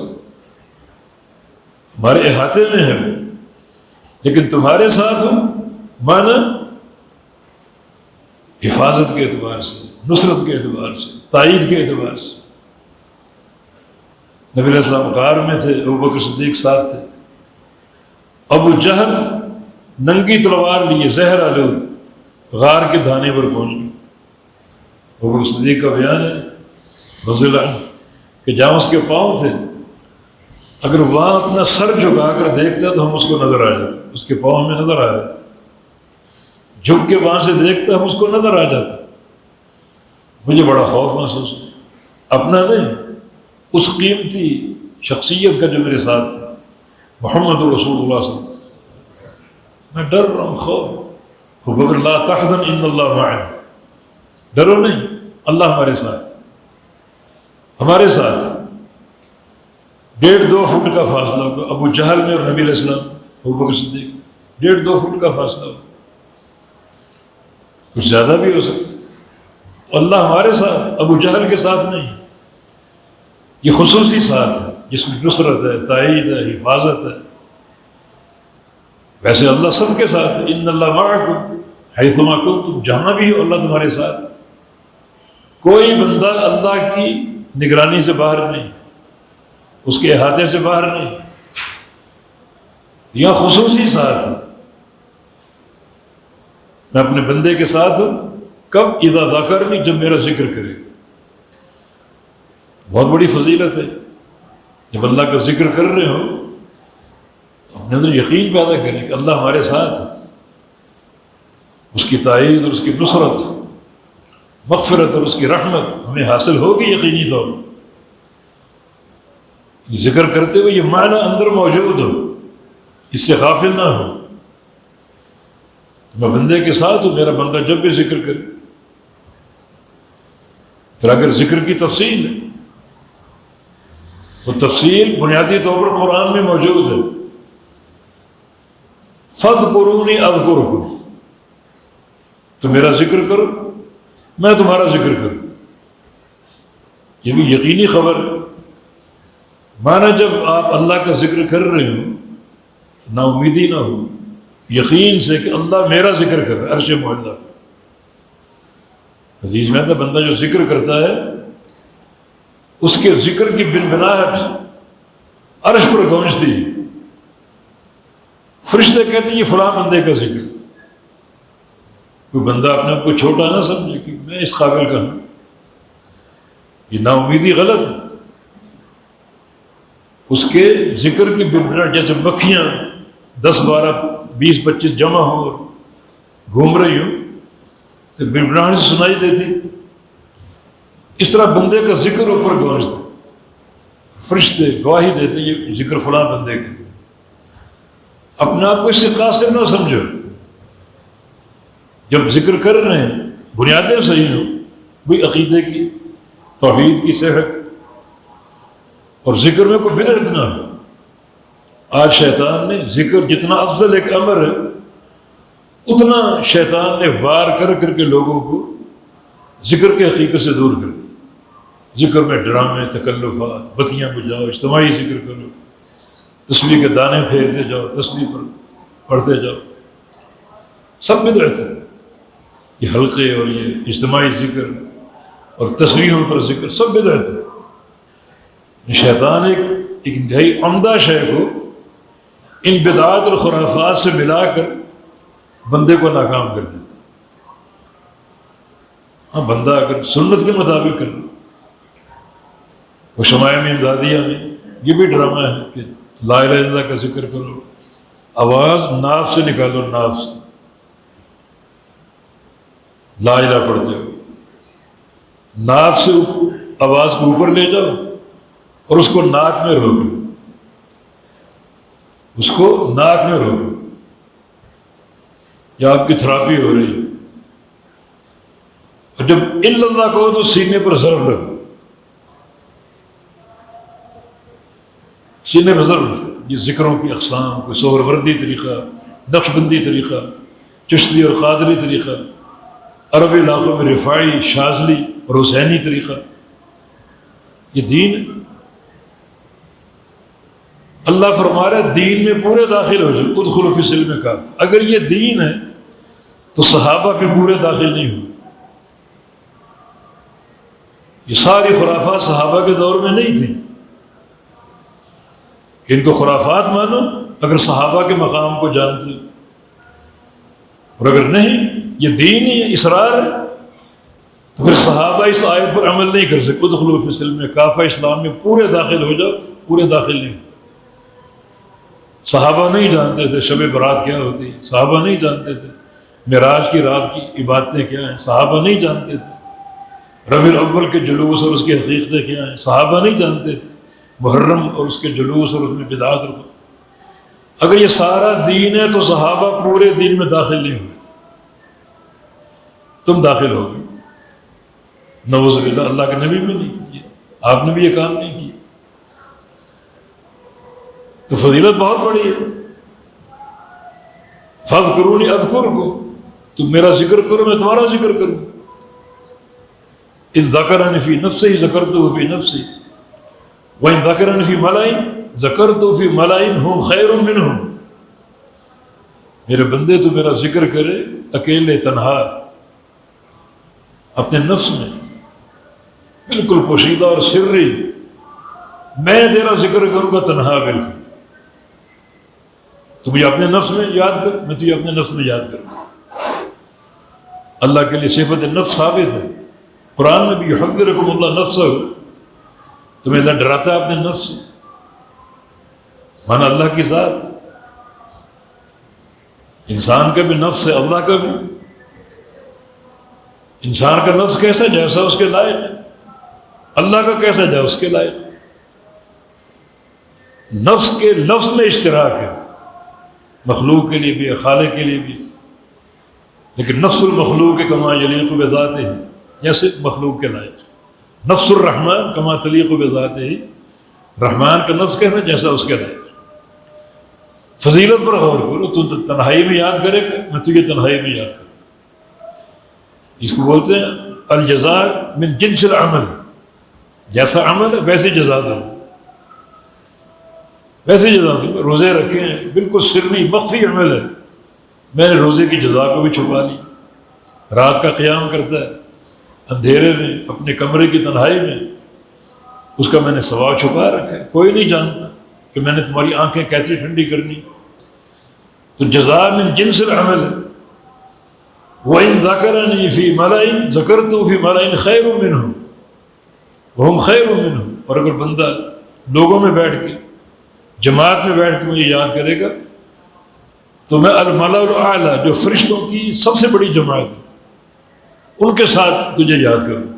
Speaker 1: ہمارے احاطے میں ہے، لیکن تمہارے ساتھ ہوں معنی حفاظت کے اعتبار سے، نصرت کے اعتبار سے، تائید کے اعتبار سے۔ نبی علیہ السلام غار میں تھے، ابوبکر صدیق ساتھ تھے، ابو جہل ننگی تلوار لیے زہر آلود غار کے دھانے پر پہنچ گئے۔ ابوبکر صدیق کا بیان ہے رضی اللہ عنہ کہ جہاں اس کے پاؤں تھے، اگر وہاں اپنا سر جھکا کر دیکھتا تو ہم اس کو نظر آ جاتے، اس کے پاؤں ہمیں نظر آ رہے تھے، جھک کے وہاں سے دیکھتا ہم اس کو نظر آ جاتے۔ مجھے بڑا خوف محسوس ہوا، اپنا نہیں، اس قیمتی شخصیت کا جو میرے ساتھ تھا، محمد رسول اللہ صلی اللہ علیہ وسلم۔ میں ڈر رہا ہوں، خوف۔ ابوبکر لا تحزن ان اللہ معنا، ڈرو نہیں، اللہ ہمارے ساتھ، ہمارے ساتھ۔ 1.5-2 فٹ کا فاصلہ ہوگا ابو جہل میں اور نبی علیہ السلام، ابوبکر صدیق، 1.5-2 فٹ کا فاصلہ ہوگا، کچھ زیادہ بھی ہو سکتا۔ اللہ ہمارے ساتھ، ابو جہل کے ساتھ نہیں۔ یہ خصوصی ساتھ ہے جس میں نصرت ہے، تائید ہے، حفاظت ہے۔ ویسے اللہ سب کے ساتھ ہے، ان اللہ معکم حیثما کنتم، جہاں بھی ہو اللہ تمہارے ساتھ۔ کوئی بندہ اللہ کی نگرانی سے باہر نہیں، اس کے احاطے سے باہر نہیں، یہ خصوصی ساتھ ہے۔ میں اپنے بندے کے ساتھ ہوں، کب؟ اذا ذکرنی، جب میرا ذکر کرے۔ بہت بڑی فضیلت ہے، جب اللہ کا ذکر کر رہے ہوں تو اپنے اندر یقین پیدا کریں کہ اللہ ہمارے ساتھ ہے، اس کی تائید اور اس کی نصرت، مغفرت اور اس کی رحمت ہمیں حاصل ہوگی یقینی طور پر۔ ذکر کرتے ہوئے یہ معنی اندر موجود ہو، اس سے غافل نہ ہو۔ میں بندے کے ساتھ ہوں، میرا بندہ جب بھی ذکر کرے۔ پھر اگر ذکر کی تفصیل ہے، وہ تفصیل بنیادی طور پر قرآن میں موجود ہے۔ فَاذْكُرُونِي أَذْكُرْكُمْ، تو میرا ذکر کرو، میں تمہارا ذکر کروں۔ یہ بھی یقینی خبر ہے۔ مانا جب آپ اللہ کا ذکر کر رہے ہوں، نا امیدی نہ ہو، یقین سے کہ اللہ میرا ذکر کر رہا ہے، عرش معلیٰ۔ حدیث میں آتا ہے بندہ جو ذکر کرتا ہے، اس کے ذکر کی بنبناہٹ عرش پر گونجتی ہے۔ فرشتے کہتے ہیں یہ فلاں بندے کا ذکر۔ کوئی بندہ اپنے آپ کو چھوٹا نہ سمجھے کہ میں اس قابل کا ہوں، یہ نا امیدی غلط ہے۔ اس کے ذکر کی بنبناہٹ جیسے مکھیاں 10 12 20 25 جمع ہوں اور گھوم رہی ہوں تو بنبناہٹ سنائی دیتی، اس طرح بندے کا ذکر اوپر گونجتا، فرشتے گواہی دیتے یہ ذکر فلاں بندے کا۔ اپنے آپ کو اس سے قاصر نہ سمجھو۔ جب ذکر کر رہے ہیں بنیادیں صحیح ہوں، وہی عقیدے کی، توحید کی صحت، اور ذکر میں کوئی بدعت نہ ہو۔ آج شیطان نے ذکر جتنا افضل ایک امر ہے، اتنا شیطان نے وار کر کر کے لوگوں کو ذکر کے حقیقت سے دور کر دیا۔ ذکر میں ڈرامے، تکلفات، بتیاں بجھاؤ، اجتماعی ذکر کرو، تسبیح کے دانے پھیرتے جاؤ، تسبیح پر پڑھتے جاؤ۔ سب بدعت ہے. یہ حلقے اور یہ اجتماعی ذکر اور تصویروں پر ذکر سب بدعت ہے. شیطان ایک انتہائی عمدہ شے کو ان بدعات اور خرافات سے ملا کر بندے کو ناکام کر دیتا. ہاں بندہ اگر سنت کے مطابق کر وہ شمائم امدادیہ میں یہ بھی ڈرامہ ہے کہ لا الہ الا اللہ کا ذکر کرو، آواز ناف سے نکالو، ناف سے لا الہ پڑھتے ہو، ناف سے آواز کو اوپر لے جاؤ اور اس کو ناک میں روک لو، اس کو ناک میں روک لو. یا آپ کی تھراپی ہو رہی اور جب الا اللہ کہو تو سینے پر ضرب لگو، سینے پر ضرب لگو. یہ ذکروں کی اقسام، کوئی سہروردی طریقہ، نقش بندی طریقہ، چشتی اور قادری طریقہ، عربی علاقوں میں رفاعی، شاذلی اور حسینی طریقہ، یہ دین ہے. اللہ فرما رہا ہے دین میں پورے داخل ہو جاؤ، ادخلوا فی السلم کافہ. اگر یہ دین ہے تو صحابہ بھی پورے داخل نہیں ہوئے. یہ ساری خرافات صحابہ کے دور میں نہیں تھی. ان کو خرافات مانو اگر صحابہ کے مقام کو جانتے، اور اگر نہیں یہ دین ہی ہے، اسرار ہے، تو پھر صحابہ اس آیت پر عمل نہیں کر سکتے. ادخلوا فی السلم کافہ، اسلام میں پورے داخل ہو جاؤ، پورے داخل نہیں. صحابہ نہیں جانتے تھے شب برات کیا ہوتی، صحابہ نہیں جانتے تھے معراج کی رات کی عبادتیں کیا ہیں، صحابہ نہیں جانتے تھے ربیع الاول کے جلوس اور اس کی حقیقتیں کیا ہیں، صحابہ نہیں جانتے تھے محرم اور اس کے جلوس اور اس میں بدعات. اگر یہ سارا دین ہے تو صحابہ پورے دین میں داخل نہیں ہوئے تھے. تم داخل ہو گئے، نعوذ باللہ. اللہ کے نبی بھی نہیں تھے، آپ نے بھی یہ کام نہیں کیا. تو فضیلت بہت بڑی ہے. فاذکرونی اذکرکم، تم میرا ذکر کرو میں تمہارا ذکر کروں. ان ذکرنی فی نفسہ ذکرتہ فی نفسی وَإِن ذَكَرَنِ فِي مَلَئٍ ذَكَرْتُ فِي مَلَئٍ هُمْ خَيْرٌ مِّنْهُمْ. میرے بندے تو میرا ذکر کرے اکیلے تنہا اپنے نفس میں، بالکل پوشیدہ اور سری. میں تیرا ذکر کروں گا تنہا بالکل. تو مجھے اپنے نفس میں یاد کر، میں تجھے اپنے نفس میں یاد کروں. اللہ کے لیے صفت نفس ثابت ہے. قرآن میں بھی یحذرکم اللہ نفسہ، تمہیں اللہ ڈراتا ہے اپنے نفس سے. مانا اللہ کی ذات، انسان کا بھی نفس ہے، اللہ کا بھی. انسان کا نفس کیسا جیسا اس کے لائق ہے، اللہ کا کیسا جائے اس کے لائق. نفس کے لفظ میں اشتراک ہے، مخلوق کے لیے بھی خالق کے لیے بھی. لیکن نفس المخلوق کما یلیق بذاتہ، جیسے مخلوق کے لائق. نفس الرحمن کما تلیق بذاتہ، رحمان کا نفس کیسا جیسا اس کے لائق. فضیلت پر غور کرو. تو تنہائی میں یاد کرے گا، میں تجھے تنہائی میں یاد کروں. جس کو بولتے ہیں الجزاء من جنس العمل، جیسا عمل ہے ویسے جزا دوں، ویسے جزا دوں. روزے رکھے ہیں، بالکل سری مخفی عمل ہے، میں نے روزے کی جزا کو بھی چھپا لی. رات کا قیام کرتا ہے اندھیرے میں اپنے کمرے کی تنہائی میں، اس کا میں نے ثواب چھپا رکھا ہے. کوئی نہیں جانتا کہ میں نے تمہاری آنکھیں کیسی ٹھنڈی کرنی. تو جزاء من جنس العمل ہے. وَإِن ذَكَرَنِي فِي مَلَئٍ ذَكَرْتُ فِي مَلَئٍ خَيْرٌ مِّنْهُمْ وَهُمْ خَيْرٌ مِّنْهُمْ. اور اگر بندہ لوگوں میں بیٹھ کے، جماعت میں بیٹھ کے مجھے یاد کرے گا تو میں الملأ الاعلیٰ، جو فرشتوں کی سب سے بڑی جماعت ہے، ان کے ساتھ تجھے یاد کروں.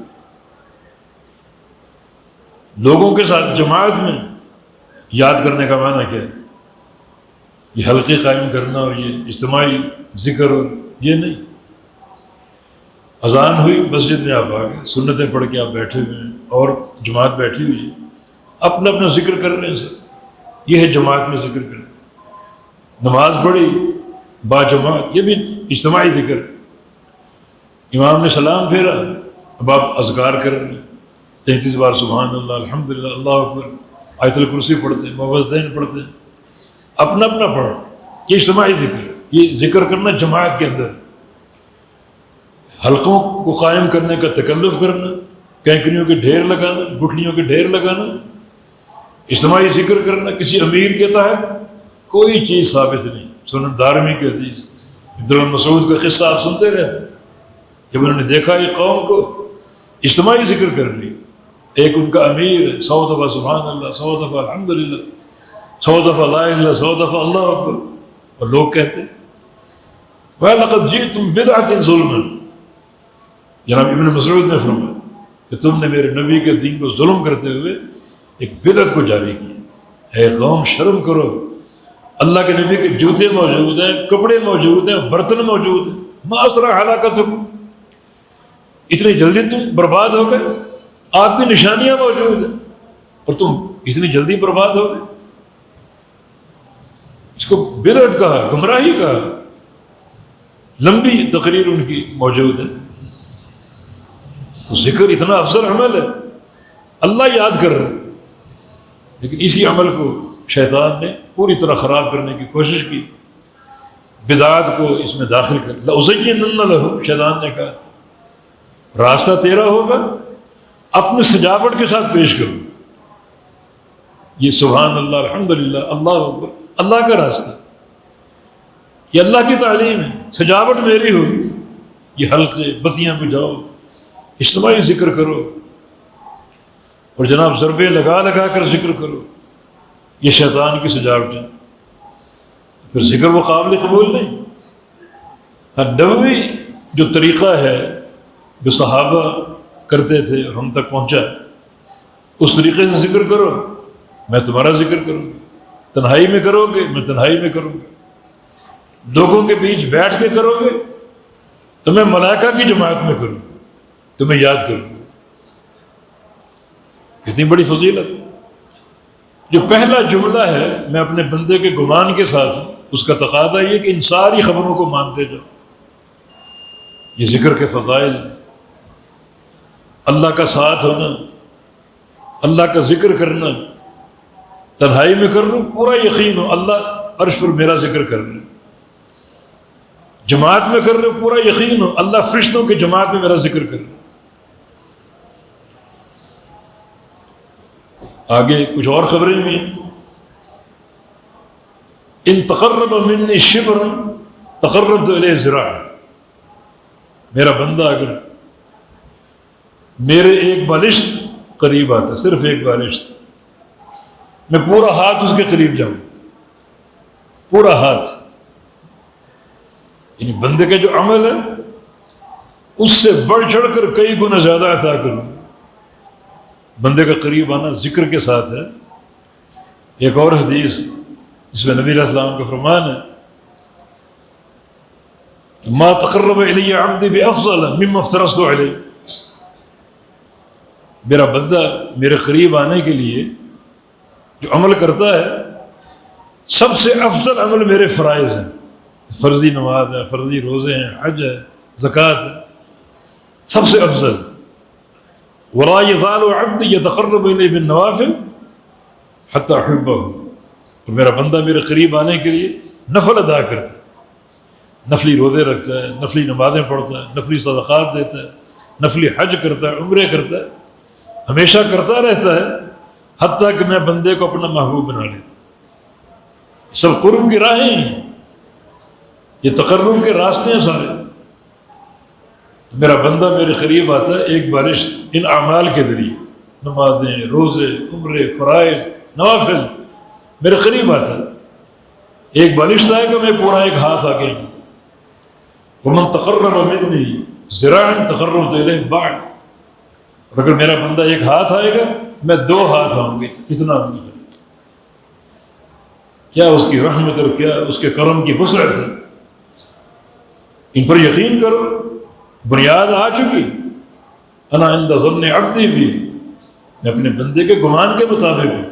Speaker 1: لوگوں کے ساتھ جماعت میں یاد کرنے کا معنی کیا ہے؟ یہ حلقے قائم کرنا اور یہ اجتماعی ذکر اور یہ نہیں. اذان ہوئی، مسجد میں آپ آ گئے، سنتیں پڑھ کے آپ بیٹھے ہوئے ہیں اور جماعت بیٹھی ہوئی ہے، اپنا اپنا ذکر کر رہے ہیں سب. یہ ہے جماعت میں ذکر کرنا. نماز پڑھی با جماعت، یہ بھی اجتماعی ذکر. امام نے سلام پھیرا، اب آپ اذکار کر رہے ہیں، 33 بار سبحان اللہ، الحمدللہ، اللہ اکبر، آیت الکرسی پڑھتے ہیں، معوذتین پڑھتے ہیں، اپنا اپنا پڑھ. یہ اجتماعی ذکر ہے. یہ ذکر کرنا جماعت کے اندر، حلقوں کو قائم کرنے کا تکلف کرنا، کینکریوں کے ڈھیر لگانا، گٹھلیوں کے ڈھیر لگانا، اجتماعی ذکر کرنا کسی امیر کے تحت، کوئی چیز ثابت نہیں۔ سنن دارمی کی حدیث، عبداللہ مسعود کا قصہ آپ سنتے رہتے، جب انہوں نے دیکھا یہ قوم کو اجتماعی ذکر کر لی، ایک ان کا امیر ہے، 100 دفعہ سبحان اللہ، 100 دفعہ الحمدللہ، 100 دفعہ لا الہ الا اللہ، 100 دفعہ اللہ اکبر، اور لوگ کہتے وَلَقَدْ جِئْتُمْ بِدْعَةٍ ظُلْمًا، جناب ابن مسعود نے فرمایا کہ تم نے میرے نبی کے دین کو ظلم کرتے ہوئے ایک بدعت کو جاری کیا۔ اے قوم شرم کرو، اللہ کے نبی کے جوتے موجود ہیں، کپڑے موجود ہیں، برتن موجود ہیں، ما اسرع ہلاکتکم، اتنی جلدی تم برباد ہو گئے، آپ کی نشانیاں موجود ہیں اور تم اتنی جلدی برباد ہو گئے۔ اس کو بدعت کہا، گمراہی کہا، لمبی تقریر ان کی موجود ہے۔ تو ذکر اتنا افضل عمل ہے، اللہ یاد کر رہے، لیکن اسی عمل کو شیطان نے پوری طرح خراب کرنے کی کوشش کی، بدعات کو اس میں داخل کر، لَأُزَيِّنَنَّ لَهُ، شیطان نے کہا تھا راستہ تیرا ہوگا، اپنی سجاوٹ کے ساتھ پیش کرو، یہ سبحان اللہ، الحمدللہ، اللہ اکبر، اللہ کا راستہ، یہ اللہ کی تعلیم ہے، سجاوٹ میری ہوگی، یہ حلقے بتیاں بجھاؤ، اجتماعی ذکر کرو، اور جناب ضربے لگا لگا کر ذکر کرو، یہ شیطان کی سجاوٹ ہے، پھر ذکر وہ قابل قبول نہیں۔ نبوی جو طریقہ ہے جو صحابہ کرتے تھے اور ہم تک پہنچا، اس طریقے سے ذکر کرو، میں تمہارا ذکر کروں گا، تنہائی میں کرو گے میں تنہائی میں کروں گا، لوگوں کے بیچ بیٹھ کے کرو گے تو میں ملائکہ کی جماعت میں کروں گا، تمہیں یاد کروں گا۔ کتنی بڑی فضیلت ہے۔ جو پہلا جملہ ہے میں اپنے بندے کے گمان کے ساتھ ہوں، اس کا تقاضا یہ کہ ان ساری خبروں کو مانتے جاؤ۔ یہ ذکر کے فضائل، اللہ کا ساتھ ہونا، اللہ کا ذکر کرنا، تنہائی میں کر لوں پورا یقین ہو اللہ عرش پر میرا ذکر کر رہے، جماعت میں کر رہے پورا یقین ہو اللہ فرشتوں کی جماعت میں میرا ذکر کر رہے۔ آگے کچھ اور خبریں بھی ہیں، ان تقرب منی شبرا تقربت الیہ ذراعا، میرا بندہ اگر میرے ایک بالشت قریب آتا، صرف ایک بالشت، میں پورا ہاتھ اس کے قریب جاؤں، پورا ہاتھ، یعنی بندے کا جو عمل ہے اس سے بڑھ چڑھ کر کئی گنا زیادہ عطا کروں۔ بندے کا قریب آنا ذکر کے ساتھ ہے۔ ایک اور حدیث جس میں نبی علیہ السلام کا فرمان ہے، ما تقرب الی عبدی بافضل مما افترضت علیہ، میرا بندہ میرے قریب آنے کے لیے جو عمل کرتا ہے سب سے افضل عمل میرے فرائض ہیں، فرضی نماز ہے، فرضی روزے ہیں، حج ہے، زکوٰۃ ہے، سب سے افضل۔ ولا یزال عبدی یتقرب الی بالنوافل حتی احبہ، تو میرا بندہ میرے قریب آنے کے لیے نفل ادا کرتا ہے، نفلی روزے رکھتا ہے، نفلی نمازیں پڑھتا ہے، نفلی صدقات دیتا ہے، نفلی حج کرتا ہے، عمرے کرتا ہے، ہمیشہ کرتا رہتا ہے، حتیٰ کہ میں بندے کو اپنا محبوب بنا لیتا ہوں۔ سب قرب کی راہیں ہیں، یہ تقرب کے راستے ہیں سارے۔ میرا بندہ میرے قریب آتا ہے ایک بالشت ان اعمال کے ذریعے، نمازیں، روزے، عمرے، فرائض، نوافل، میرے قریب آتا ہے۔ ایک بالشت آئے گا میں پورا ایک ہاتھ آگے ہوں۔ ومن تقرب منی ذراعا تقربت الیہ باعا، اور اگر میرا بندہ ایک ہاتھ آئے گا میں 2 ہاتھ آؤں گی، اتنا ہوں گی۔ کیا اس کی رحمت اور کیا اس کے کرم کی وسعت ہے، ان پر یقین کرو۔ بنیاد آ چکی، انا عند ظن عبدی بھی، میں اپنے بندے کے گمان کے مطابق ہوں۔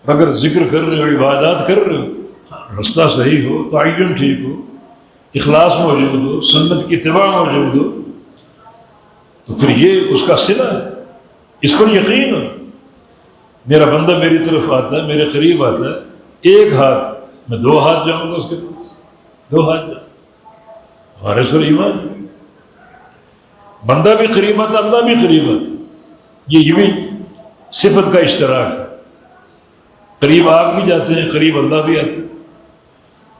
Speaker 1: اور اگر ذکر کر رہے ہو، عبادات کر رہے ہو، رستہ صحیح ہو، تعین ٹھیک ہو، اخلاص موجود ہو، سنت کی اتباع موجود ہو، تو پھر یہ اس کا صلہ ہے، اس پر یقین ہو۔ میرا بندہ میری طرف آتا ہے، میرے قریب آتا ہے، ایک ہاتھ، میں 2 ہاتھ جاؤں گا اس کے پاس۔ دو ہاتھ ہمارے سر ایمان، بندہ بھی قریب آتا، اللہ بھی قریب آتا، یہ بھی صفت کا اشتراک ہے۔ قریب آپ بھی جاتے ہیں، قریب اللہ بھی آتے ہیں۔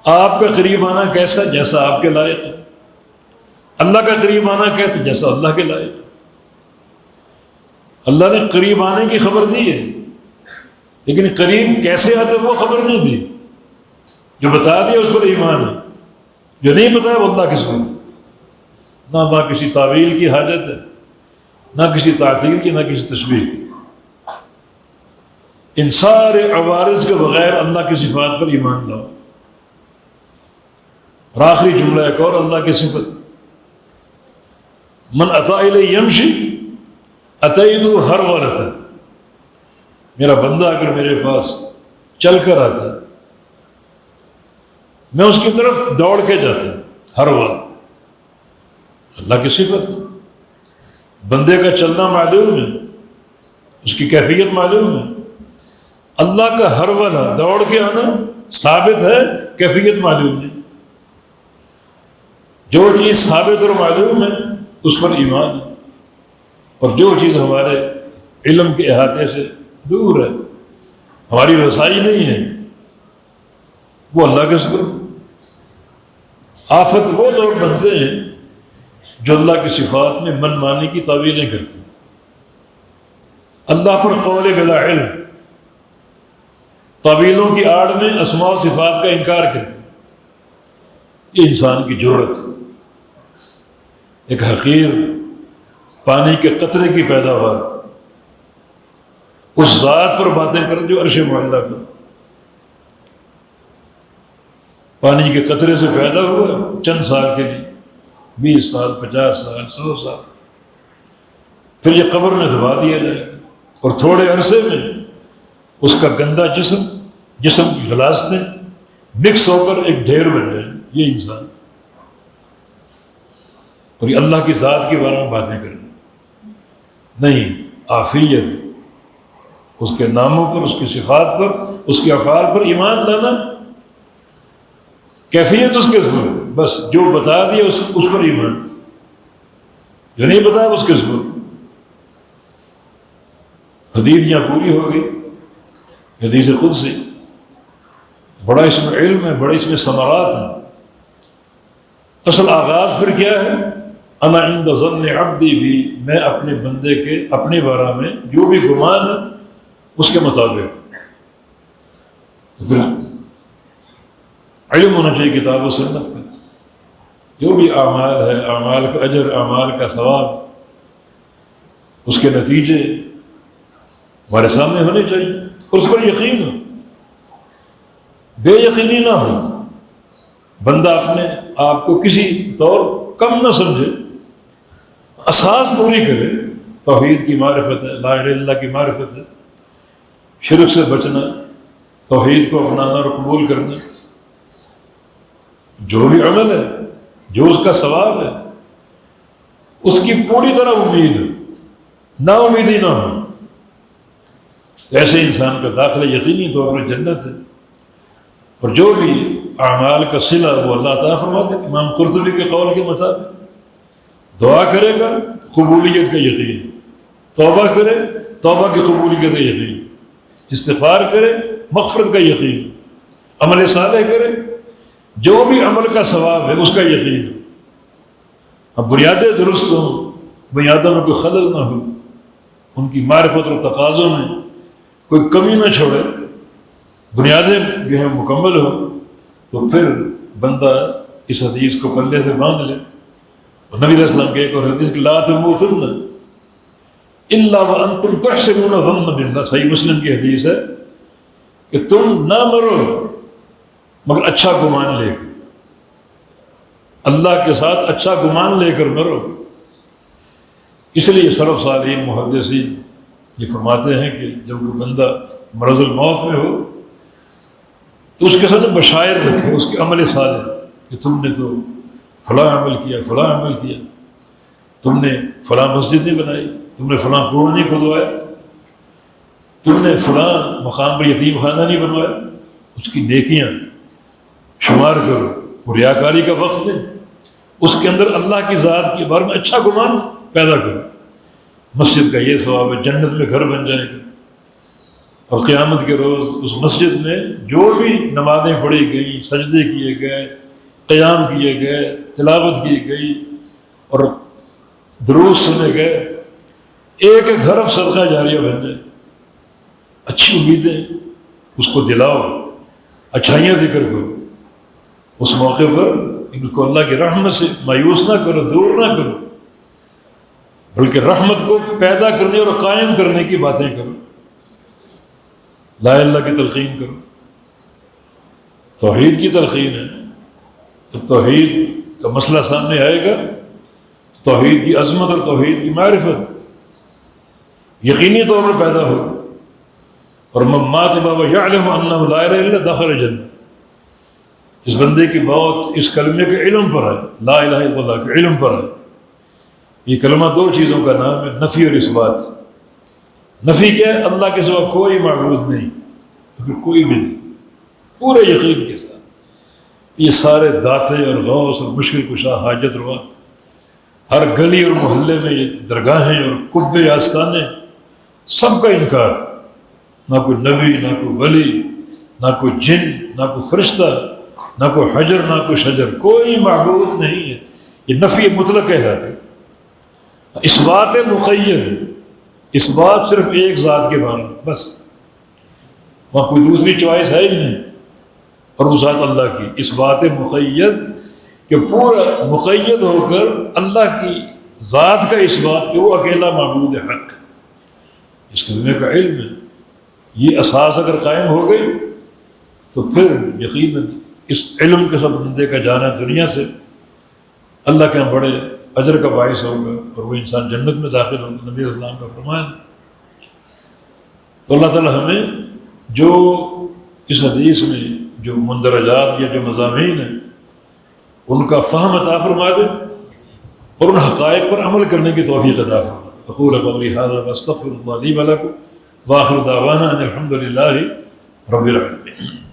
Speaker 1: آپ کا قریب آنا کیسا؟ جیسا آپ کے لائق ہے۔ اللہ کا قریب آنا کیسا؟ جیسا اللہ کے لائق ہے۔ اللہ نے قریب آنے کی خبر دی ہے، لیکن قریب کیسے آتا وہ خبر نہیں دی۔ جو بتا دیا اس پر ایمان ہے، جو نہیں بتایا وہ اللہ کس کو، نہ وہاں کسی تعویل کی حاجت ہے، نہ کسی تعطیل کی، نہ کسی تشبیہ کی۔ ان سارے عوارض کے بغیر اللہ کی صفات پر ایمان لاؤ۔ اور آخری جملہ ایک اور اللہ کی صفت، من اتی الی یمشی اتیتو ہرولۃ، میرا بندہ اگر میرے پاس چل کر آتا ہے میں اس کی طرف دوڑ کے جاتا ہوں، ہرولہ اللہ کی صفت ہے۔ بندے کا چلنا معلوم ہے، اس کی کیفیت معلوم ہے، اللہ کا ہرولہ دوڑ کے آنا ثابت ہے، کیفیت معلوم نہیں۔ جو چیز ثابت اور معلوم ہے اس پر ایمان ہے، اور جو چیز ہمارے علم کے احاطے سے دور ہے، ہماری رسائی نہیں ہے، وہ اللہ کے سپرد۔ آفت وہ لوگ بنتے ہیں جو اللہ کی صفات میں من مانی کی تعویلیں کرتے ہیں، اللہ پر قول بلا علم، تعویلوں کی آڑ میں اسماء و صفات کا انکار کرتے ہیں۔ یہ انسان کی جرت ہے۔ ایک حقیر پانی کے قطرے کی پیداوار، اس ذات پر باتیں کریں جو عرش معلیٰ پر پانی کے قطرے سے پیدا ہوا چند سال کے لیے، 20 سال، 50 سال، 100 سال، پھر یہ قبر میں دبا دیا جائے گا، اور تھوڑے عرصے میں اس کا گندا جسم کی غلاظتیں مکس ہو کر ایک ڈھیر بن جائیں۔ یہ انسان، اور یہ اللہ کی ذات کے بارے میں باتیں کریں نہیں، آفیت، اس کے ناموں پر، اس کی صفات پر، اس کے افعال پر ایمان لانا، کیفیت اس کے سپرد، بس جو بتا دیا اس پر ایمان، جو نہیں بتایا اس کے سپرد۔ حدیث یہاں پوری ہو گئی، حدیث قدسی، بڑا اس میں علم ہے، بڑا اس میں ثمرات ہیں۔ اصل آغاز پھر کیا ہے؟ انا عند ظن عبدی بھی، میں اپنے بندے کے اپنے بارے میں جو بھی گمان ہے اس کے مطابق۔ تو پھر علم ہونا چاہیے کتاب و سنت کا، جو بھی اعمال ہے، اعمال کا اجر، اعمال کا ثواب، اس کے نتیجے ہمارے سامنے ہونے چاہیے، اور اس پر یقین ہو، بے یقینی نہ ہو، بندہ اپنے آپ کو کسی طور کم نہ سمجھے، اساس پوری کرے، توحید کی معرفت ہے، لا الہ الا اللہ کی معرفت ہے، شرک سے بچنا، توحید کو اپنانا اور قبول کرنا، جو بھی عمل ہے، جو اس کا ثواب ہے، اس کی پوری طرح امید ہو، نا امیدی نہ ہو، ایسے انسان کا داخلہ یقینی طور پر جنت ہے۔ اور جو بھی اعمال کا صلہ وہ اللہ تعالیٰ فرماتے ہیں، امام قرطبی کے قول کے مطابق، دعا کرے گا قبولیت کا یقین، توبہ کرے توبہ کی قبولیت کا یقین، استغفار کرے مغفرت کا یقین، عمل صالح کرے جو بھی عمل کا ثواب ہے اس کا یقین۔ اب بنیادیں درست ہوں، بنیادوں میں کوئی خلل نہ ہو، ان کی معرفت اور تقاضوں میں کوئی کمی نہ چھوڑے، بنیادیں جو ہیں مکمل ہوں، تو پھر بندہ اس حدیث کو پلے سے باندھ لے۔ اور نبی علیہ السلام کے ایک اور حدیث لا تموتن الا وانتم تحسنون الظن باللہ، صحیح مسلم کی حدیث ہے کہ تم نہ مرو مگر اچھا گمان لے کر، اللہ کے ساتھ اچھا گمان لے کر مرو۔ اس لیے سلف صالحین محدثین یہ فرماتے ہیں کہ جب کوئی بندہ مرض الموت میں ہو تو اس کے ساتھ بشائر رکھے اس کے عمل صالح، کہ تم نے تو فلاں عمل کیا، فلاں عمل کیا، تم نے فلاں مسجد نہیں بنائی، تم نے فلاں کنواں نہیں کھدوایا، تم نے فلاں مقام پر یتیم خانہ نہیں بنوایا، اس کی نیکیاں شمار کرو، ریاکاری کا وقت نہیں، اس کے اندر اللہ کی ذات کے بارے میں اچھا گمان پیدا کرو، مسجد کا یہ ثواب ہے، جنت میں گھر بن جائے گا، اور قیامت کے روز اس مسجد میں جو بھی نمازیں پڑھی گئیں، سجدے کیے گئے، قیام کیے گئے، تلاوت کی گئی اور دروس سنے گئے، ایک ایک حرف صدقہ جاریہ بن جائے۔ اچھی امیدیں اس کو دلاؤ، اچھائیاں ذکر کرو، اس موقع پر ان کو اللہ کی رحمت سے مایوس نہ کرو، دور نہ کرو، بلکہ رحمت کو پیدا کرنے اور قائم کرنے کی باتیں کرو، لا الہ اللہ کی تلقین کرو۔ توحید کی تلقین ہے، جب توحید کا مسئلہ سامنے آئے گا، توحید کی عظمت اور توحید کی معرفت یقینی طور پر پیدا ہو، اور من مات وهو يعلم انه لا اله الا الله دخل الجنہ، اس بندے کی موت اس کلمے کے علم پر ہے، لا الہ الا اللہ کے علم پر ہے۔ یہ کلمہ دو چیزوں کا نام ہے، نفی اور اثبات۔ نفی کیا ہے؟ اللہ کے سوا کوئی معبود نہیں، تو پھر کوئی بھی نہیں، پورے یقین کے ساتھ۔ یہ سارے داتے اور غوث اور مشکل کشا، حاجت روا، ہر گلی اور محلے میں یہ درگاہیں اور قبے آستانے، سب کا انکار، نہ کوئی نبی، نہ کوئی ولی، نہ کوئی جن، نہ کوئی فرشتہ، نہ کوئی حجر، نہ کوئی شجر، کوئی معبود نہیں ہے۔ یہ نفی مطلق کہلاتے۔ اس بات مقید، اس بات صرف ایک ذات کے بارے میں بس، وہاں کوئی دوسری چوائس ہے ہی نہیں، اور وہ ذات اللہ کی۔ اس بات مقید کہ پورا مقید ہو کر اللہ کی ذات کا اس بات کہ وہ اکیلا معبود حق، اس کلمے کا علم ہے۔ یہ اساس اگر قائم ہو گئی تو پھر یقیناً اس علم کے ساتھ بندے کا جانا دنیا سے اللہ کے ہاں بڑے اجر کا باعث ہوگا، اور وہ انسان جنت میں داخل ہوگا، نبی اسلام کا فرمان۔ تو اللہ تعالیٰ ہمیں جو اس حدیث میں جو مندرجات یا جو مضامین ہیں ان کا فہم عطا فرما دے، اور ان حقائق پر عمل کرنے کی توفیق عطا فرما دے۔ اقول قولی ھذا واستغفر اللہ لی ولکم، وآخر دعوانا ان الحمد للہ رب العالمین۔